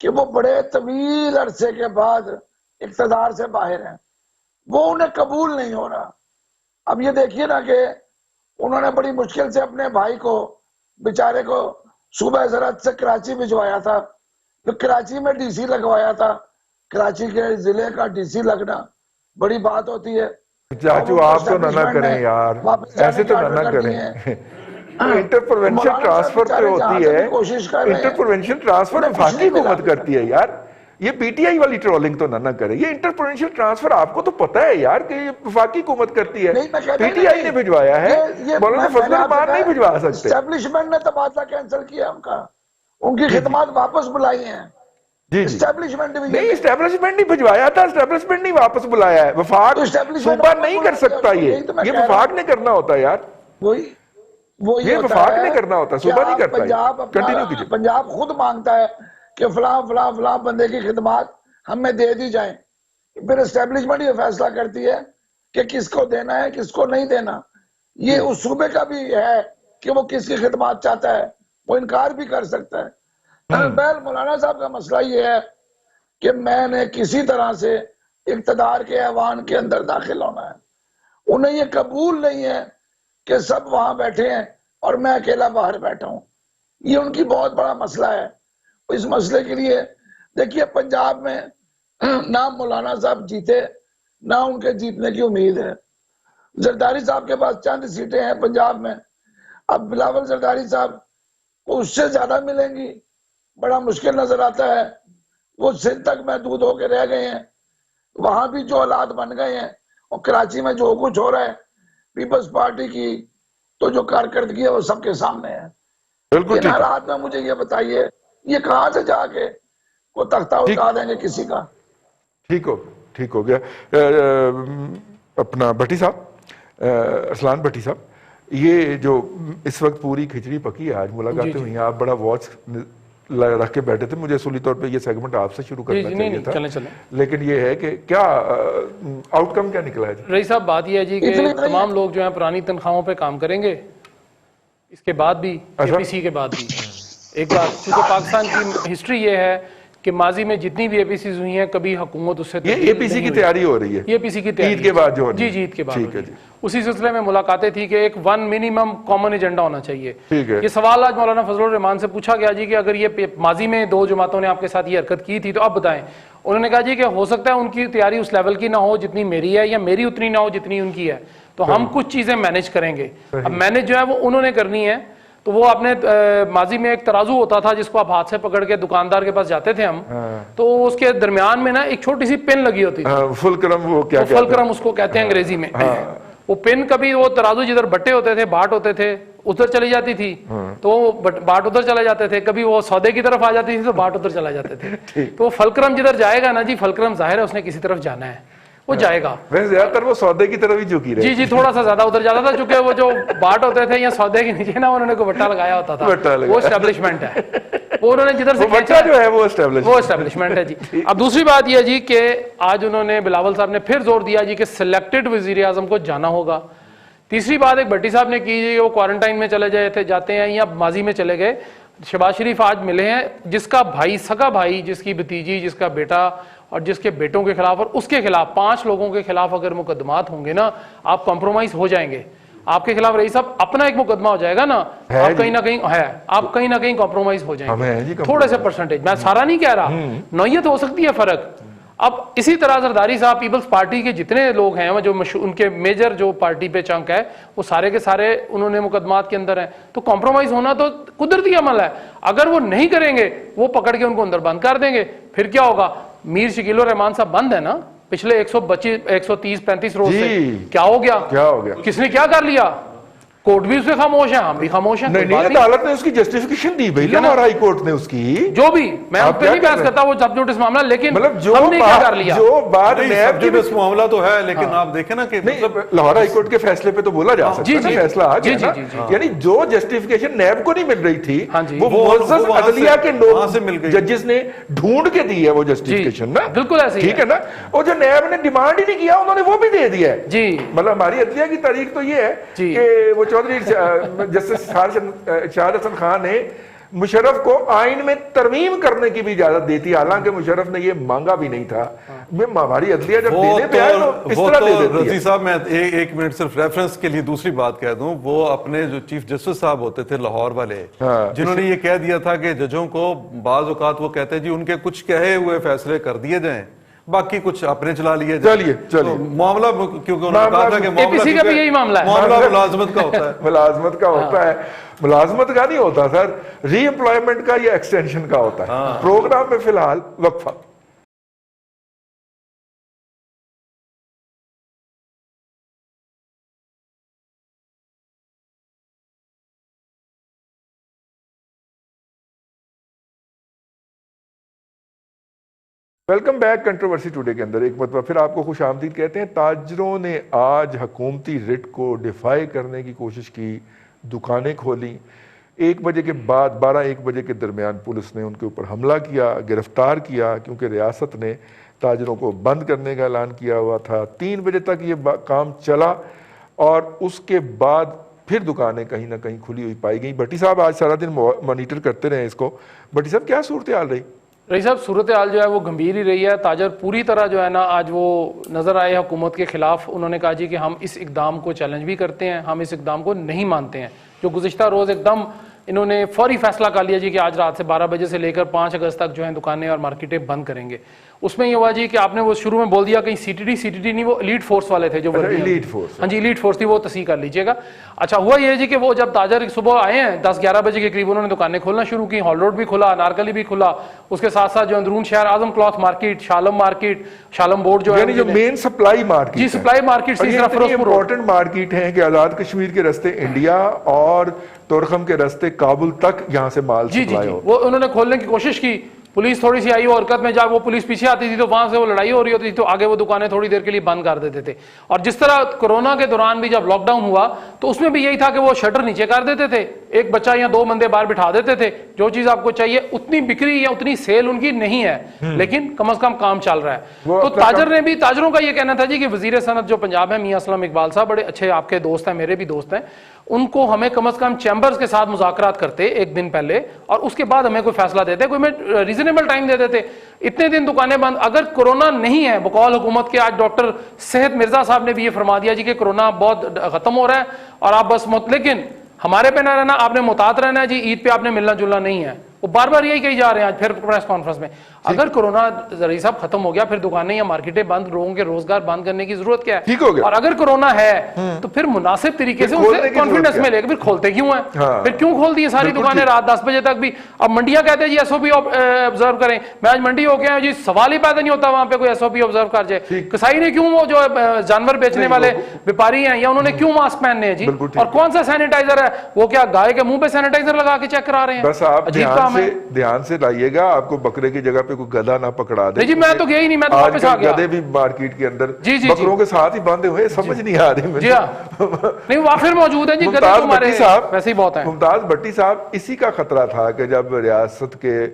کہ وہ بڑے طویل عرصے کے بعد اقتدار سے باہر ہیں، وہ انہیں قبول نہیں ہو رہا۔ اب یہ دیکھیے نا کہ انہوں نے بڑی مشکل سے اپنے بھائی کو بیچارے کو صوبہ زراعت سے کراچی بھجوایا تھا، پھر کراچی میں ڈی سی لگوایا تھا۔ کراچی کے ضلع کا ڈی سی لگنا بڑی بات ہوتی ہے۔ چاچو آپ تو نہ کریں یار، ایسے تو نہ کریں۔ انٹرپروینشن ٹرانسفر پہ ہوتی ہے، انٹرپروینشن ٹرانسفر وفاقی حکومت کرتی ہے یار، یہ پی ٹی آئی والی ٹرولنگ تو نہ کرے۔ یہ انٹرپروینشن ٹرانسفر آپ کو تو پتہ ہے یار کہ یہ وفاقی حکومت کرتی ہے، پی ٹی آئی نے بھجوایا ہے، مولانا فضل الرحمان نہیں بھجوا سکتے۔ اسٹیبلشمنٹ نے تبادلہ کینسل کیا ان کی خدمات واپس بلائی ہیں۔ جی اسٹیبلشمنٹ نہیں، اسٹیبلشمنٹ نہیں بھجوایا تھا، اسٹیبلشمنٹ نہیں واپس بلایا ہے، وفاق صوبہ نہیں کر سکتا، یہ وفاق نے کرنا ہوتا ہے یار، یہ وفاق نے کرنا ہوتا ہے، صوبہ نہیں کرتا۔ کنٹینیو کیجئے۔ پنجاب خود مانگتا ہے کہ فلاں فلاں فلاں بندے کی خدمات ہمیں دے دی جائیں، پھر اسٹیبلشمنٹ یہ فیصلہ کرتی ہے کہ کس کو دینا ہے کس کو نہیں دینا۔ یہ اس صوبے کا بھی ہے کہ وہ کس کی خدمات چاہتا ہے، وہ انکار بھی کر سکتا ہے۔ بہرحال مولانا صاحب کا مسئلہ یہ ہے کہ میں نے کسی طرح سے اقتدار کے ایوان کے اندر داخل ہونا ہے، انہیں یہ قبول نہیں ہے کہ سب وہاں بیٹھے ہیں اور میں اکیلا باہر بیٹھا ہوں۔ یہ ان کی بہت بڑا مسئلہ ہے۔ اس مسئلے کے لیے دیکھیے پنجاب میں نہ مولانا صاحب جیتے نہ ان کے جیتنے کی امید ہے۔ زرداری صاحب کے پاس چند سیٹیں ہیں پنجاب میں، اب بلاول زرداری صاحب کو اس سے زیادہ ملیں گی بڑا مشکل نظر آتا ہے۔ وہ سندھ تک محدود ہو کے رہ گئے ہیں، وہاں بھی جو حالات بن گئے ہیں، اور کراچی میں جو کچھ ہو رہا ہے پیپلز پارٹی کی تو جو کارکردگی ہے وہ سب کے سامنے ہے۔ بالکل ان حالات میں مجھے یہ بتائیے یہ کہاں سے جا کے وہ تختہ اٹھا دیں گے کسی کا؟ ٹھیک ہو گیا۔ اپنا بھٹی صاحب، ارسلان بھٹی صاحب، یہ جو اس وقت پوری کھچڑی پکی ہے، آج ملاقاتیں ہوئی ہیں، آپ بڑا واچ رکھ کے بیٹھے تھے، مجھے اصولی طور پہ یہ سیگمنٹ آپ سے شروع کرنا چاہیے تھا، لیکن یہ ہے کہ کیا آؤٹ کم کیا نکلا ہے جی؟ رئیس صاحب بات یہ ہے جی کہ تمام لوگ جو ہیں پرانی تنخواہوں پہ کام کریں گے، اس کے بعد بھی اے پی سی کے بعد بھی۔ ایک بات، چونکہ پاکستان کی ہسٹری یہ ہے کہ ماضی میں جتنی بھی اے پی سیز ہوئی ہیں کبھی حکومت اس سے یہ اے پی سی کی تیاری ہو رہی ہے، اے پی سی کی تیاری عید کے بعد جو ہونی ہے، جی عید کے بعد ٹھیک ہے جی۔ اسی سلسلے میں ملاقاتیں تھی کہ ایک ون منیمم کامن ایجنڈا ہونا چاہیے۔ ٹھیک ہے، یہ سوال آج مولانا فضل الرحمان سے پوچھا گیا جی کہ اگر یہ ماضی میں 2 جماعتوں نے آپ کے ساتھ یہ حرکت کی تھی تو اب بتائیں۔ انہوں نے کہا جی کہ ہو سکتا ہے ان کی تیاری اس لیول کی نہ ہو جتنی میری ہے، یا میری اتنی نہ ہو جتنی ان کی ہے، تو ہم کچھ چیزیں مینیج کریں گے۔ اب مینیج جو ہے وہ انہوں نے کرنی ہے، تو وہ اپنے ماضی میں ایک ترازو ہوتا تھا جس کو آپ ہاتھ سے پکڑ کے دکاندار کے پاس جاتے تھے ہم، تو اس کے درمیان میں نا ایک چھوٹی سی پن لگی ہوتی تھی، فلکرم، وہ کیا فلکرم اس کو کہتے ہیں انگریزی میں۔ وہ پن کبھی وہ ترازو جدھر بٹے ہوتے تھے، بھاٹ ہوتے تھے، ادھر چلی جاتی تھی تو باٹ ادھر چلے جاتے تھے, کبھی وہ سودے کی طرف آ جاتی تھی تو باٹ ادھر چلا جاتے تھے. تو وہ فلکرم جدھر جائے گا نا جی, فلکرم ظاہر ہے اس نے کسی طرف جانا ہے, وہ جائے گا. ویسے زیادہ تر وہ سودے کی طرف ہی جھکی رہے. جی تھوڑا سا زیادہ ادھر جاتا تھا, چونکہ وہ جو باٹ ہوتے تھے یا سودے کے نیچے نا انہوں نے کوئی بٹا لگایا ہوتا تھا, وہ اسٹیبلشمنٹ ہے, وہ انہوں نے جدھر سے بچہ جو ہے وہ اسٹیبلشمنٹ ہے جی. اب دوسری بات یہ جی کہ آج انہوں نے بلاول صاحب نے پھر زور دیا جی کہ سلیکٹڈ وزیر اعظم کو جانا ہوگا. تیسری بات ایک بھٹی صاحب نے کی جی, وہ کوارنٹائن میں چلے جاتے ہیں یا ماضی میں چلے گئے. شہباز شریف آج ملے ہیں, جس کا بھائی, سگا بھائی, جس کی بھتیجی, جس کا بیٹا اور جس کے بیٹوں کے خلاف اور اس کے خلاف 5 لوگوں کے خلاف اگر مقدمات ہوں گے نا, آپ کمپرومائز ہو جائیں گے. آپ کے خلاف رئیس صاحب اپنا ایک مقدمہ ہو جائے گا نا, آپ کہیں نہ کہیں ہے, آپ کہیں نہ کہیں کمپرومائز ہو جائیں گے تھوڑے سے پرسنٹیج. میں سارا نہیں کہہ رہا, نوعیت ہو سکتی ہے فرق. اب اسی طرح زرداری صاحب پیپلز پارٹی کے جتنے لوگ ہیں جو ان کے میجر جو پارٹی پہ چنک ہے, وہ سارے کے سارے انہوں نے مقدمات کے اندر ہیں. تو کمپرومائز ہونا تو قدرتی عمل ہے. اگر وہ نہیں کریں گے, وہ پکڑ کے ان کو اندر بند کر دیں گے, پھر کیا ہوگا؟ میر شکیل الرحمان صاحب بند ہے نا پچھلے 130-135 روز سے, کیا ہو گیا؟ کس نے کیا کر لیا؟ کورٹ بھی اس سے خاموش ہے, ہم بھی خاموش ہیں. نہیں, عدالت نے اس کی جسٹیفیکیشن دی بھائی, لاہور ہائی کورٹ نے اس کی, جو بھی, میں اس پہ نہیں بحث کرتا وہ سب جوڈس معاملہ, لیکن ہم نے کیا کر لیا, جو بات نیب کی بس معاملہ تو ہے, لیکن آپ دیکھیں نا کہ لاہور ہائی کورٹ کے فیصلے پہ تو بولا جا سکتا ہے, فیصلہ آ گیا نا. یعنی جو جسٹیفیکیشن نیب کو نہیں مل رہی تھی, وہ معزز عدلیہ کے لوگ ججز نے ڈھونڈ کے دی ہے وہ جسٹیفیکیشن نا, بالکل ایسے ٹھیک ہے نا. اور جو نیب نے ڈیمانڈ ہی نہیں کیا, انہوں نے وہ بھی دے دیا ہے. جی مطلب ہماری عدلیہ کی تاریخ تو یہ ہے کہ وہ چودھری جسٹس شہاد حسن خان نے مشرف کو آئین میں ترمیم کرنے کی بھی اجازت دی تھی, حالانکہ مشرف نے یہ مانگا بھی نہیں تھا. ہماری عدلیہ جب دینے پہ آئے تو اس طرح دے دیتی ہے. رضی صاحب میں ایک منٹ صرف ریفرنس کے لیے دوسری بات کہہ دوں, وہ اپنے جو چیف جسٹس صاحب ہوتے تھے لاہور والے, جنہوں نے یہ کہہ دیا تھا کہ ججوں کو بعض اوقات وہ کہتے ہیں جی ان کے کچھ کہے ہوئے فیصلے کر دیے جائیں, باقی کچھ اپنے چلا لیے. چلیے معاملہ کیونکہ انہوں نے کہا تھا کہ معاملہ ملازمت کا ہوتا ہے. ملازمت کا ہوتا ہے, ملازمت کا نہیں ہوتا سر, ری امپلائمنٹ کا یا ایکسٹینشن کا ہوتا ہے. پروگرام میں فی الحال وقفہ. ویلکم بیک کنٹروورسی ٹوڈے کے اندر. ایک مرتبہ پھر آپ کو خوش آمدید کہتے ہیں. تاجروں نے آج حکومتی رٹ کو ڈیفائی کرنے کی کوشش کی, دکانیں کھولیں. 1 بجے کے بعد 12-1 بجے کے درمیان پولیس نے ان کے اوپر حملہ کیا, گرفتار کیا, کیونکہ ریاست نے تاجروں کو بند کرنے کا اعلان کیا ہوا تھا. 3 بجے تک یہ کام چلا اور اس کے بعد پھر دکانیں کہیں نہ کہیں کھلی ہوئی پائی گئیں. بھٹی صاحب آج سارا دن مانیٹر کرتے رہے اس کو. بھٹی صاحب کیا صورتحال رہی؟ رئیس صاحب صورتحال جو ہے وہ گمبھیر ہی رہی ہے. تاجر پوری طرح جو ہے نا آج وہ نظر آئے حکومت کے خلاف. انہوں نے کہا جی کہ ہم اس اقدام کو چیلنج بھی کرتے ہیں, ہم اس اقدام کو نہیں مانتے ہیں. جو گزشتہ روز ایک دم انہوں نے فوری فیصلہ کر لیا جی کہ آج رات سے 12 بجے سے لے کر 5 اگست تک جو ہے دکانیں اور مارکیٹیں بند کریں گے. اس میں یہ ہوا جی کہ آپ نے وہ شروع میں بول دیا کہ سی ٹی ڈی نہیں, وہ ایلیٹ فورس والے تھے جو ایلیٹ فورس, ہاں جی ایلیٹ فورس تھی, وہ تصحیح کر لیجئے گا. اچھا ہوا یہ جی کہ وہ جب تاجر صبح آئے ہیں 10-11 بجے کے قریب, انہوں نے دکانیں کھولنا شروع کی. ہال روڈ بھی کھلا, نارکلی بھی کھلا, اس کے ساتھ ساتھ جو اندرون شہر اعظم کلاتھ مارکیٹ, شالم مارکیٹ, شالم بورڈ جو ہے یعنی جو مین سپلائی مارکیٹ, جی سپلائی مارکیٹ, امپورٹنٹ مارکیٹ ہیں کہ آزاد کشمیر کے راستے انڈیا اور تورخم کے راستے کابل تک یہاں سے مال سپلائی ہو. وہ انہوں نے کھولنے کی کوشش کی. پولیس تھوڑی سی آئی وہ حرکت میں, جب وہ پولیس پیچھے آتی تھی تو وہاں سے وہ لڑائی ہو رہی ہوتی تھی, تو آگے وہ دکانیں تھوڑی دیر کے لیے بند کر دیتے تھے. اور جس طرح کورونا کے دوران بھی جب لاک ڈاؤن ہوا تو اس میں بھی یہی تھا کہ وہ شٹر نیچے کر دیتے تھے, ایک بچہ یا 2 بندے باہر بٹھا دیتے تھے. جو چیز آپ کو چاہیے اتنی بکری یا اتنی سیل ان کی نہیں ہے, لیکن کم از کم کام چل رہا ہے. تو تاجروں کا یہ کہنا تھا جی کہ وزیر صنعت جو پنجاب ہے میاں اسلم اقبال صاحب, بڑے اچھے آپ کے دوست ہیں, میرے بھی دوست ہیں, ان کو ہمیں کم از کم چیمبرز کے ساتھ مذاکرات کرتے 1 دن پہلے, اور اس کے بعد ہمیں کوئی فیصلہ دیتے, کوئی ہمیں ریزنیبل ٹائم دے دیتے. اتنے دن دکانیں بند. اگر کورونا نہیں ہے بقول حکومت کے, آج ڈاکٹر صحت مرزا صاحب نے بھی یہ فرما دیا جی کہ کورونا بہت ختم ہو رہا ہے اور آپ بس لیکن ہمارے پہ نہ رہنا, آپ نے محتاط رہنا ہے جی. عید پہ آپ نے ملنا جلنا نہیں ہے, وہ بار بار یہی کہی جا رہے ہیں آج پھر پریس کانفرنس میں. اگر کورونا رئیس صاحب ختم ہو گیا پھر دکانیں یا مارکیٹیں بند, لوگوں کے روزگار بند کرنے کی ضرورت کیا ہے؟ ٹھیک ہو گیا. اور اگر کورونا ہے تو پھر مناسب طریقے سے اسے کانفیڈنس ملے گا. پھر کھولتے کیوں ہیں؟ پھر کیوں کھول دی ساری دکانیں رات 10 بجے تک بھی؟ اب منڈیاں کہتے ہیں جی ایس او پی آبزرو کریں. میں آج منڈی ہو کے آیا جی, سوال ہی پیدا نہیں ہوتا وہاں پہ کوئی ایس او پی آبزرو کر جائے. کسائی نے کیوں, وہ جو جانور بیچنے والے ویپاری ہیں یا انہوں نے کیوں ماسک پہننے ہیں جی؟ اور کون سا سینیٹائزر ہے وہ, کیا گائے کے منہ پہ سینیٹائزر لگا کے چیک کرا رہے ہیں؟ بس آپ دھیان سے لائیے گا, آپ کو بکرے کی جگہ پہ کوئی گدھا نہ پکڑا دے. جی میں تو گیا ہی نہیں, میں تو واپس آ گیا. گدھے بھی مارکیٹ کے اندر بکروں کے ساتھ ہی باندھے ہوئے, سمجھ نہیں آ رہی. جی ہاں, نہیں وافر موجود ہیں جی, گدھے تو ہمارے ویسے ہی بہت ہیں. ممتاز بھٹی صاحب, اسی کا خطرہ تھا کہ جب ریاست کے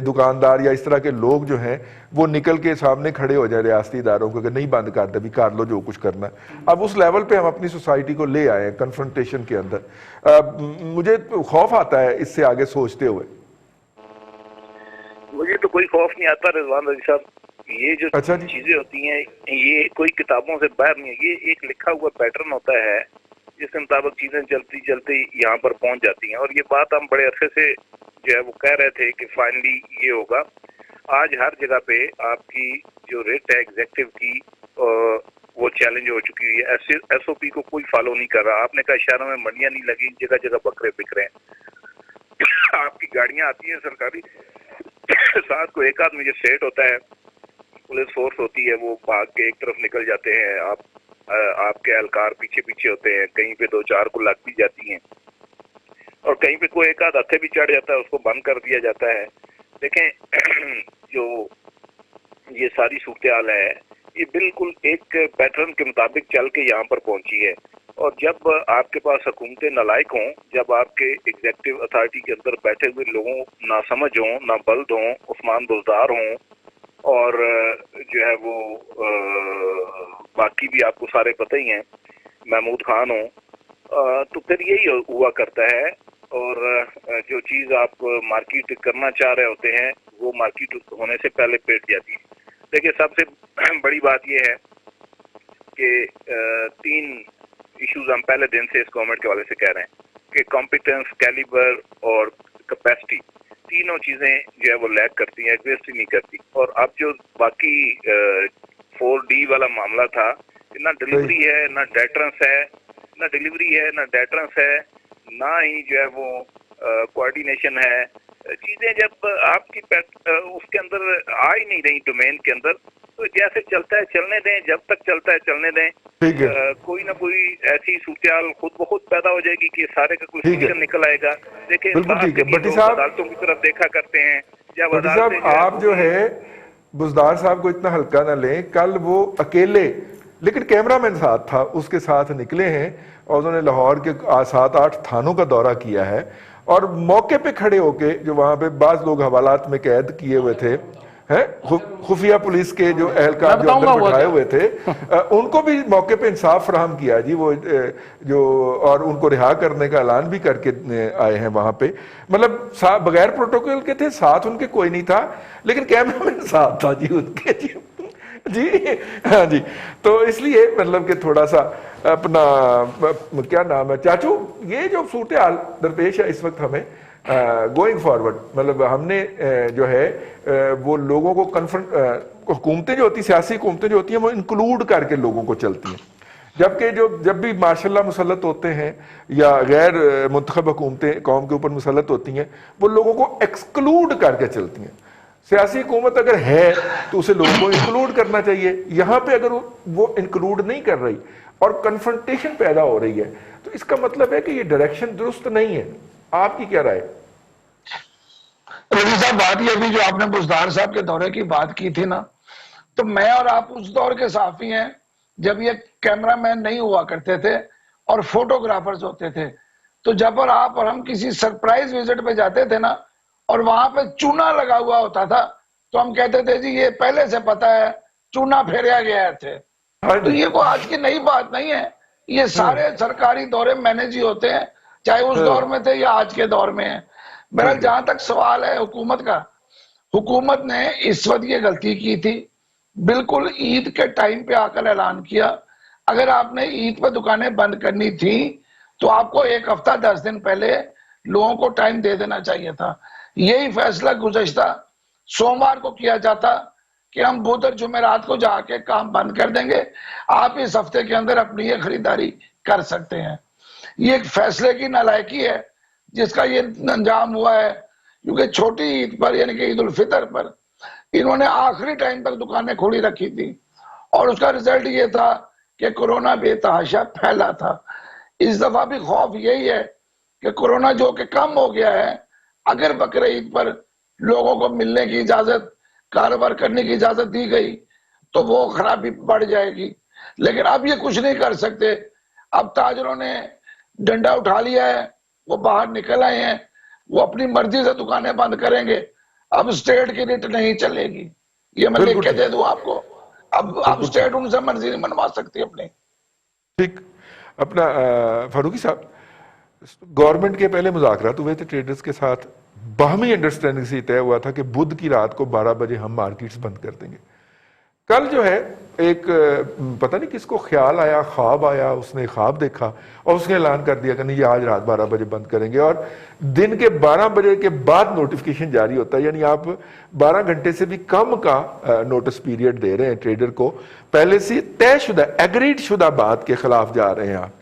دکاندار یا اس طرح کے لوگ جو ہیں وہ نکل کے سامنے کھڑے ہو جائیں ریاستی اداروں کو کہ نہیں بند کر دے, بھی کر لو جو کچھ کرنا ہے. اب اس لیول پہ ہم اپنی سوسائٹی کو لے آئے ہیں کنفرنٹیشن کے اندر. مجھے خوف آتا ہے اس سے آگے سوچتے ہوئے. مجھے تو کوئی خوف نہیں آتا رضوان علی صاحب. یہ جو چیزیں ہوتی ہیں یہ کوئی کتابوں سے باہر نہیں ہے, یہ ایک لکھا ہوا پیٹرن ہوتا ہے جس کے مطابق چیزیں چلتی چلتی یہاں پر پہنچ جاتی ہیں. اور یہ بات ہم بڑے عرصے سے جو ہے وہ کہہ رہے تھے کہ فائنلی یہ ہوگا. آج ہر جگہ پہ آپ کی جو ریٹ ہے ایگزیکٹو کی وہ چیلنج ہو چکی ہے. ایس او پی کو کوئی فالو نہیں کر رہا. آپ نے کہا شہروں میں منڈیاں نہیں لگی, جگہ جگہ بکرے بک رہے ہیں. آپ کی گاڑیاں آتی ہیں سرکاری, ساتھ کو ایک آدمی جو سیٹ ہوتا ہے, پولیس فورس ہوتی ہے, وہ بھاگ کے ایک طرف نکل جاتے ہیں. آپ کے اہلکار پیچھے پیچھے ہوتے ہیں, کہیں پہ 2-4 کو لگ بھی جاتی ہیں اور کہیں پہ کوئی ایک آدھ ہتھے بھی چڑھ جاتا ہے, اس کو بند کر دیا جاتا ہے. دیکھیں جو یہ ساری صورتحال ہے یہ بالکل ایک پیٹرن کے مطابق چل کے یہاں پر پہنچی ہے. اور جب آپ کے پاس حکومتیں نالائق ہوں, جب آپ کے ایگزیکٹو اتھارٹی کے اندر بیٹھے ہوئے لوگوں نہ سمجھ ہوں, نہ بلد ہوں, عثمان بزدار ہوں, اور جو ہے وہ باقی بھی آپ کو سارے پتہ ہی ہیں, محمود خان ہوں, تو پھر یہی ہوا کرتا ہے. اور جو چیز آپ مارکیٹ کرنا چاہ رہے ہوتے ہیں وہ مارکیٹ ہونے سے پہلے پیٹ جاتی ہے. دیکھیے سب سے بڑی بات یہ ہے کہ 3 ایشوز ہم پہلے دن سے اس گورنمنٹ کے حوالے سے کہہ رہے ہیں کہ کمپیٹنس, کیلیبر اور کیپیسٹی, تینوں چیزیں جو ہے وہ لیک کرتی ہیں, ایگزسٹ ہی نہیں کرتی. اور اب جو باقی 4D والا معاملہ تھا, نہ ڈلیوری ہے, نہ ڈیٹرنس ہے, نہ ڈلیوری ہے, نہ ڈیٹرنس ہے, نہ ہی جو ہے وہ کوآرڈینیشن ہے. چیزیں جب آپ کی اس کے اندر آ ہی نہیں رہی ڈومین کے اندر, تو جیسے چلتا ہے چلنے دیں, جب تک چلتا ہے چلنے دیں. کوئی نہ کوئی ایسی صورتحال خود بخود پیدا ہو جائے گی کہ سارے کا کوئی سولوشن نکل آئے گا. دیکھیں عدالتوں کی طرف دیکھا کرتے ہیں, جب عدالتیں آپ جو ہے بزدار صاحب کو اتنا ہلکا نہ لیں. کل وہ اکیلے لیکن کیمرہ مین ساتھ تھا, اس کے ساتھ نکلے ہیں اور انہوں نے لاہور کے 7-8 تھانوں کا دورہ کیا ہے, اور موقع پہ کھڑے ہو کے جو وہاں پہ بعض لوگ حوالات میں قید کیے ہوئے تھے, خفیہ پولیس کے جو اہلکار جو اندر بٹھائے ہوئے تھے, ان کو بھی موقع پہ انصاف فراہم کیا جی وہ جو, اور ان کو رہا کرنے کا اعلان بھی کر کے آئے ہیں وہاں پہ. مطلب بغیر پروٹوکول کے تھے, ساتھ ان کے کوئی نہیں تھا, لیکن کیمرہ مین ساتھ تھا جی ان کے. جی ہاں جی, تو اس لیے مطلب کہ تھوڑا سا اپنا کیا نام ہے چاچو, یہ جو صورتحال درپیش ہے اس وقت ہمیں گوئنگ فارورڈ, مطلب ہم نے جو ہے وہ لوگوں کو حکومتیں جو ہوتی, سیاسی حکومتیں جو ہوتی ہیں وہ انکلوڈ کر کے لوگوں کو چلتی ہیں, جبکہ جب بھی ماشاء اللہ مسلط ہوتے ہیں یا غیر منتخب حکومتیں قوم کے اوپر مسلط ہوتی ہیں, وہ لوگوں کو ایکسکلوڈ کر کے چلتی ہیں. سیاسی حکومت اگر ہے تو اسے لوگوں کو انکلوڈ کرنا چاہیے. یہاں پہ اگر وہ انکلوڈ نہیں کر رہی اور کنفرنٹیشن پیدا ہو رہی ہے, تو اس کا مطلب ہے کہ یہ ڈائریکشن درست نہیں ہے. آپ کی کیا رائے؟ رضی صاحب, بات یہ بھی جو آپ نے بزدار صاحب کے دورے کی بات کی تھی نا, تو میں اور آپ اس دور کے صحافی ہیں جب یہ کیمرہ مین نہیں ہوا کرتے تھے اور فوٹوگرافرز ہوتے تھے. تو جب اور آپ اور ہم کسی سرپرائز وزٹ پہ جاتے تھے نا, اور وہاں پہ چونا لگا ہوا ہوتا تھا, تو ہم کہتے تھے جی یہ پہلے سے پتا ہے, چونا پھیریا گیا تھے. تو یہ کوئی آج کی نئی بات نہیں ہے, یہ سارے سرکاری دورے مینیج ہی ہوتے ہیں, چاہے اس دور میں تھے یا آج کے دور میں ہیں. بہرحال جہاں تک سوال ہے حکومت کا, حکومت نے اس وقت یہ غلطی کی تھی, بالکل عید کے ٹائم پہ آ کر اعلان کیا. اگر آپ نے عید پہ دکانیں بند کرنی تھی تو آپ کو 1 ہفتہ 10 دن پہلے لوگوں کو ٹائم دے دینا چاہیے تھا یہی فیصلہ گزشتہ سوموار کو کیا جاتا کہ ہم بدھ جمعرات کو جا کے کام بند کر دیں گے, آپ اس ہفتے کے اندر اپنی یہ خریداری کر سکتے ہیں. یہ ایک فیصلے کی نالائکی ہے جس کا یہ انجام ہوا ہے, کیونکہ چھوٹی عید پر یعنی کہ عید الفطر پر انہوں نے آخری ٹائم تک دکانیں کھلی رکھی تھی, اور اس کا رزلٹ یہ تھا کہ کورونا بے تحاشا پھیلا تھا. اس دفعہ بھی خوف یہی ہے کہ کورونا جو کہ کم ہو گیا ہے, اگر بقر عید پر لوگوں کو ملنے کی اجازت, کاروبار کرنے کی اجازت دی گئی تو وہ خرابی بڑھ جائے گی. لیکن اب یہ کچھ نہیں کر سکتے, اب تاجروں نے ڈنڈا اٹھا لیا ہے, وہ باہر نکل آئے ہیں, وہ اپنی مرضی سے دکانیں بند کریں گے. اب اسٹیٹ کی ریٹ نہیں چلے گی, یہ میں لکھ کے دے دوں آپ کو. اب اسٹیٹ ان سے مرضی نہیں منوا سکتی اپنی. ٹھیک. اپنا فاروقی صاحب, گورنمنٹ کے پہلے مذاکرات ہوئے تھے ٹریڈرز کے ساتھ, باہمی انڈرسٹینڈنگ سے طے ہوا تھا کہ بدھ کی رات کو 12 بجے ہم مارکیٹس بند کر دیں گے. کل جو ہے ایک پتہ نہیں کس کو خیال آیا, خواب آیا, اس نے خواب دیکھا اور اس نے اعلان کر دیا کہ نہیں یہ آج رات 12 بجے بند کریں گے, اور دن کے 12 بجے کے بعد نوٹیفیکیشن جاری ہوتا ہے. یعنی آپ 12 گھنٹے سے بھی کم کا نوٹس پیریڈ دے رہے ہیں ٹریڈر کو, پہلے سے طے شدہ ایگریڈ شدہ بات کے خلاف جا رہے ہیں آپ.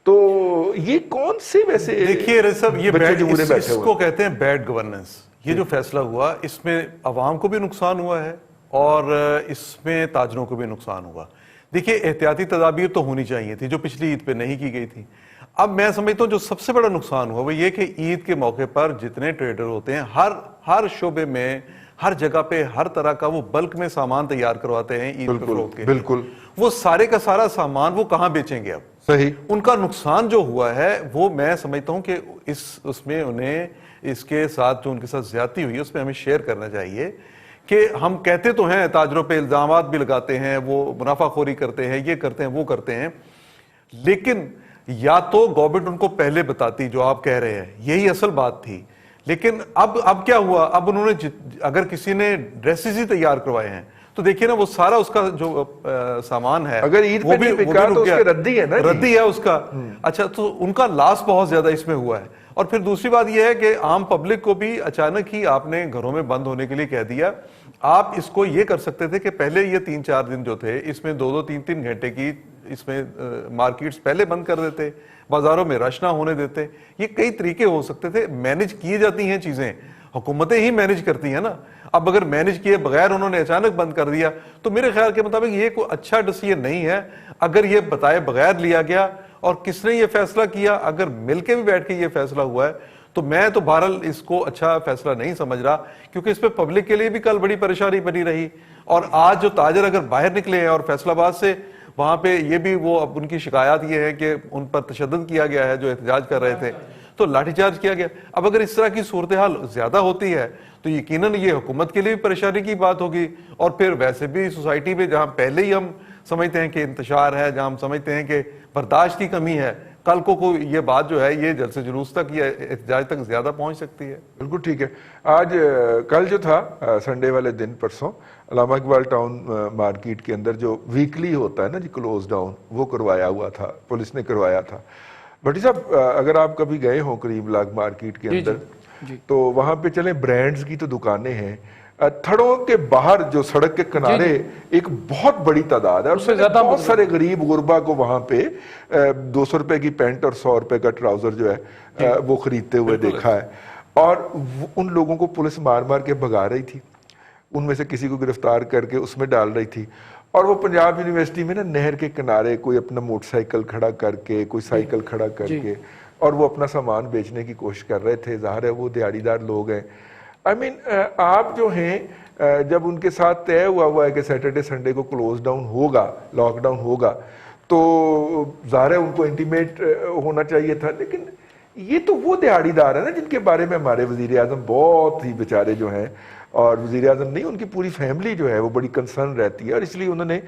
تو یہ کون سے ویسے دیکھیے صاحب, یہ اس اس کو کہتے ہیں بیڈ گورننس. یہ جو فیصلہ ہوا اس میں عوام کو بھی نقصان ہوا ہے اور اس میں تاجروں کو بھی نقصان ہوا. دیکھیے احتیاطی تدابیر تو ہونی چاہیے تھی جو پچھلی عید پہ نہیں کی گئی تھی. اب میں سمجھتا ہوں جو سب سے بڑا نقصان ہوا وہ یہ کہ عید کے موقع پر جتنے ٹریڈر ہوتے ہیں ہر شعبے میں, ہر جگہ پہ ہر طرح کا وہ بلک میں سامان تیار کرواتے ہیں عید کے فروخت کے. بالکل. وہ سارے کا سارا سامان وہ کہاں بیچیں گے اب؟ صحیح. ان کا نقصان جو ہوا ہے وہ میں سمجھتا ہوں کہ اس میں انہیں اس کے ساتھ جو ان کے ساتھ زیادتی ہوئی ہے اس میں ہمیں شیئر کرنا چاہیے. کہ ہم کہتے تو ہیں, تاجروں پہ الزامات بھی لگاتے ہیں, وہ منافع خوری کرتے ہیں, یہ کرتے ہیں, وہ کرتے ہیں, لیکن یا تو گورنمنٹ ان کو پہلے بتاتی جو آپ کہہ رہے ہیں, یہی اصل بات تھی. لیکن اب کیا ہوا, اب انہوں نے اگر کسی نے ڈریسز ہی تیار کروائے ہیں تو دیکھیے نا وہ سارا اس کا جو سامان ہے اگر عید پہ نہیں بکا تو اس کے ردی ہے نا, ردی ہے اس کا. اچھا, تو ان کا لاس بہت زیادہ اس میں ہوا ہے. اور پھر دوسری بات یہ ہے کہ عام پبلک کو بھی اچانک ہی آپ نے گھروں میں بند ہونے کے لیے کہہ دیا. آپ اس کو یہ کر سکتے تھے کہ پہلے یہ 3-4 دن جو تھے اس میں 2-2, 3-3 گھنٹے کی اس میں مارکیٹس پہلے بند کر دیتے, بازاروں میں رش نہ ہونے دیتے. یہ کئی طریقے ہو سکتے تھے. مینج کی جاتی ہیں چیزیں, حکومتیں ہی مینج کرتی ہیں نا. اب اگر مینج کیے بغیر انہوں نے اچانک بند کر دیا تو میرے خیال کے مطابق یہ کوئی اچھا ڈیسیژن نہیں ہے. اگر یہ بتائے بغیر لیا گیا اور کس نے یہ فیصلہ کیا, اگر مل کے بھی بیٹھ کے یہ فیصلہ ہوا ہے تو میں تو بہرحال اس کو اچھا فیصلہ نہیں سمجھ رہا, کیونکہ اس پہ پبلک کے لیے بھی کل بڑی پریشانی بنی رہی. اور آج جو تاجر اگر باہر نکلے ہیں اور فیصل آباد سے, وہاں پہ یہ بھی وہ اب ان کی شکایات یہ ہے کہ ان پر تشدد کیا گیا ہے جو احتجاج کر رہے تھے, تو لاٹھی چارج کیا گیا. اب اگر اس طرح کی صورتحال زیادہ ہوتی ہے تو یقیناً یہ حکومت کے لیے بھی پریشانی کی بات ہوگی, اور پھر ویسے بھی سوسائٹی میں جہاں پہلے ہی ہم سمجھتے ہیں کہ انتشار ہے, جہاں ہم سمجھتے ہیں کہ برداشت کی کمی ہے, کل کو یہ بات جو ہے یہ جلسے جلوس تک یا احتجاج تک زیادہ پہنچ سکتی ہے. بالکل ٹھیک ہے. آج کل جو تھا سنڈے والے دن, پرسوں علامہ اقبال ٹاؤن مارکیٹ کے اندر جو ویکلی ہوتا ہے نا جی کلوز ڈاؤن, وہ کروایا ہوا تھا, پولیس نے کروایا تھا. بھٹی صاحب اگر آپ کبھی گئے ہوں کریم باغ مارکیٹ کے اندر تو وہاں پہ چلیں برانڈز کی تو دکانیں ہیں, تھڑوں کے باہر جو سڑک کے کنارے ایک بہت بڑی تعداد ہے, اور بہت سارے غریب غربا کو وہاں پہ 200 روپے کی پینٹ اور 100 روپے کا ٹراؤزر جو ہے وہ خریدتے ہوئے دیکھا ہے. اور ان لوگوں کو پولیس مار مار کے بھگا رہی تھی, ان میں سے کسی کو گرفتار کر کے اس میں ڈال رہی تھی. اور وہ پنجاب یونیورسٹی میں نا نہر کے کنارے کوئی اپنا موٹر سائیکل کھڑا کر کے, کوئی سائیکل کھڑا کر کے, اور وہ اپنا سامان بیچنے کی کوشش کر رہے تھے. ظاہر ہے وہ دیہڑی دار لوگ ہیں. آپ جو ہیں جب ان کے ساتھ طے ہوا ہے کہ سیٹرڈے سنڈے کو کلوز ڈاؤن ہوگا, لاک ڈاؤن ہوگا, تو ظاہر ہے ان کو انٹیمیٹ ہونا چاہیے تھا. لیکن یہ تو وہ دیہڑی دار ہیں نا جن کے بارے میں ہمارے وزیر اعظم بہت ہی بیچارے جو ہیں, اور وزیر اعظم نہیں ان کی پوری فیملی جو ہے وہ بڑی کنسرن رہتی ہے, اور اس لیے انہوں نے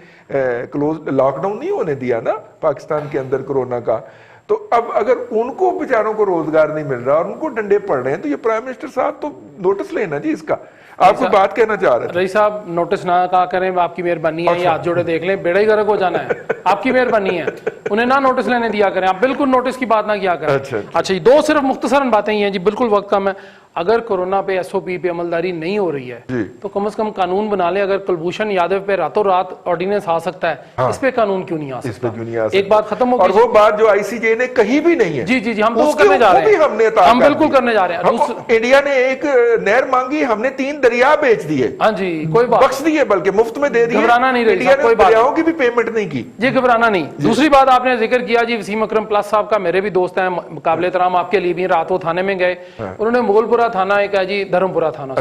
لاک ڈاؤن نہیں ہونے دیا نا پاکستان کے اندر کورونا کا. تو اب اگر ان کو بیچاروں کو روزگار نہیں مل رہا اور ان کو ڈنڈے پڑ رہے ہیں تو یہ پرائم منسٹر صاحب تو نوٹس لینا جی اس کا. آپ کوئی بات کہنا چاہ رہے ہیں؟ رئیس صاحب نوٹس نہ کہا کریں, آپ کی مہربانی ہے, یہ ہاتھ جوڑے دیکھ لیں, بیڑا ہی گرک ہو جانا ہے, آپ کی مہربانی ہے, انہیں نہ نوٹس لینے دیا کریں, آپ بالکل نوٹس کی بات نہ کیا کریں. اچھا, یہ 2 صرف مختصراً باتیں ہی ہیں جی, بالکل وقت کم ہے. اگر کورونا پہ ایس او پی پہ عملداری نہیں ہو رہی ہے تو کم از کم قانون بنا لے. اگر کلبھوشن یادو پہ راتوں رات آرڈیننس آ سکتا ہے, اس پہ قانون کیوں نہیں آ سکتا؟ ایک بات ختم ہو اور گئی. وہ بات جو آئی سی جے نے کہی بھی نہیں ہے. جی جی جی, ہم تو وہ کرنے جا رہے ہیں, ہم بالکل کرنے جا رہے ہیں. انڈیا نے ایک نہر مانگی, ہم نے 3 دریا بیچ دیے. ہاں جی, کوئی بات بخش دیے, بلکہ مفت میں دے دیے. گھبرانا نہیں رہی, انڈیا نے کوئی بات دریاؤں کی بھی پیمنٹ نہیں کی. جی گھبرانا نہیں. دوسری بات آپ نے ذکر کیا جی وسیم اکرم پلس صاحب کا, میرے بھی دوست ہیں, قابل احترام آپ کے لیے بھی. رات وہ تھانے میں گئے, انہوں نے مغل پورہ تھانہ ایک ہے جی دھرمپورہ تھانہ,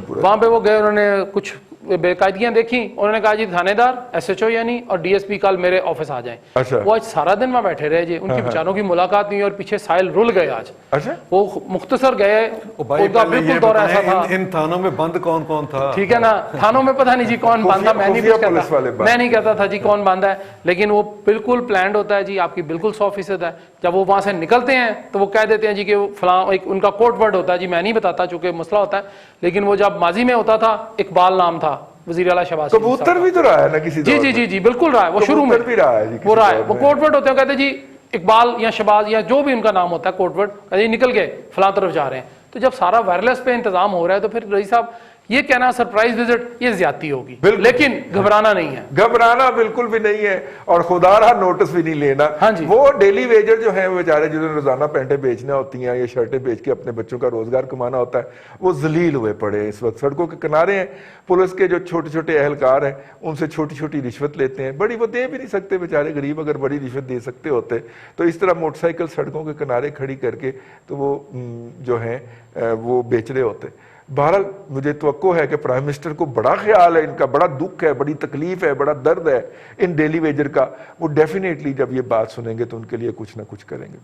وہاں پہ وہ گئے, انہوں نے کچھ بے قاعدگیاں دیکھی, انہوں نے کہا جی تھانے دار ایس ایچ او یعنی اور ڈی ایس پی کل میرے آفس آ جائیں. وہ آج سارا دن وہاں بیٹھے رہے جی, ان کی بیچاروں کی ملاقات نہیں, اور پیچھے سائل رول گئے آج. وہ مختصر گئے, ان کا بالکل دورہ ایسا تھا. ان تھانوں میں بند کون کون تھا؟ ٹھیک ہے نا, تھانوں میں پتہ نہیں جی کون باندھا, میں نہیں کہتا تھا جی کون باندھا ہے, لیکن وہ بالکل پلانڈ ہوتا ہے جی, آپ کی بالکل 100% ہے. جب وہ وہاں سے نکلتے ہیں تو وہ کہہ دیتے ہیں جی کہ فلاں, ایک ان کا کوڈ ورڈ ہوتا ہے جی, میں نہیں بتاتا چونکہ مسئلہ ہوتا ہے, لیکن وہ جب ماضی میں ہوتا تھا اقبال نام تھا وزیر اعلیٰ شہباز شریف. کبوتر بھی تو رہا ہے نا کسی جی جی جی جی بالکل رہا ہے, وہ شروع میں بھی رہا ہے جی, وہ رہا ہے. وہ کوڈ ورڈ ہوتے ہیں, کہتے جی اقبال یا شہباز یا جو بھی ان کا نام ہوتا ہے کوڈ ورڈ, کہتے نکل گئے فلاں طرف جا رہے ہیں. تو جب سارا وائرلیس پہ انتظام ہو رہا ہے تو پھر رئیس صاحب یہ کہنا سرپرائز وزٹ یہ زیادتی ہوگی, لیکن گھبرانا نہیں ہے. گھبرانا بالکل بھی نہیں ہے, اور خدا رہا نوٹس بھی نہیں لینا. وہ ڈیلی ویجر جو ہیں وہ بیچارے جنہوں نے روزانہ پینٹیں بیچنا ہوتی ہیں یا شرٹیں بیچ کے اپنے بچوں کا روزگار کمانا ہوتا ہے, وہ ذلیل ہوئے پڑے ہیں اس وقت. سڑکوں کے کنارے ہیں, پولیس کے جو چھوٹے چھوٹے اہلکار ہیں ان سے چھوٹی چھوٹی رشوت لیتے ہیں. بڑی وہ دے بھی نہیں سکتے بیچارے غریب, اگر بڑی رشوت دے سکتے ہوتے تو اس طرح موٹر سائیکل سڑکوں کے کنارے کھڑی کر کے تو وہ جو ہیں وہ بیچ رہے ہوتے. بہرحال مجھے توقع ہے کہ پرائم منسٹر کو بڑا خیال ہے, ان کا بڑا دکھ ہے, بڑی تکلیف ہے, بڑا درد ہے ان ڈیلی ویجر کا. وہ ڈیفینیٹلی جب یہ بات سنیں گے تو ان کے لیے کچھ نہ کچھ کریں گے.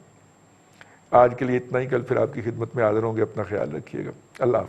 آج کے لیے اتنا ہی, کل پھر آپ کی خدمت میں حاضر ہوں گے. اپنا خیال رکھیے گا. اللہ حافظ.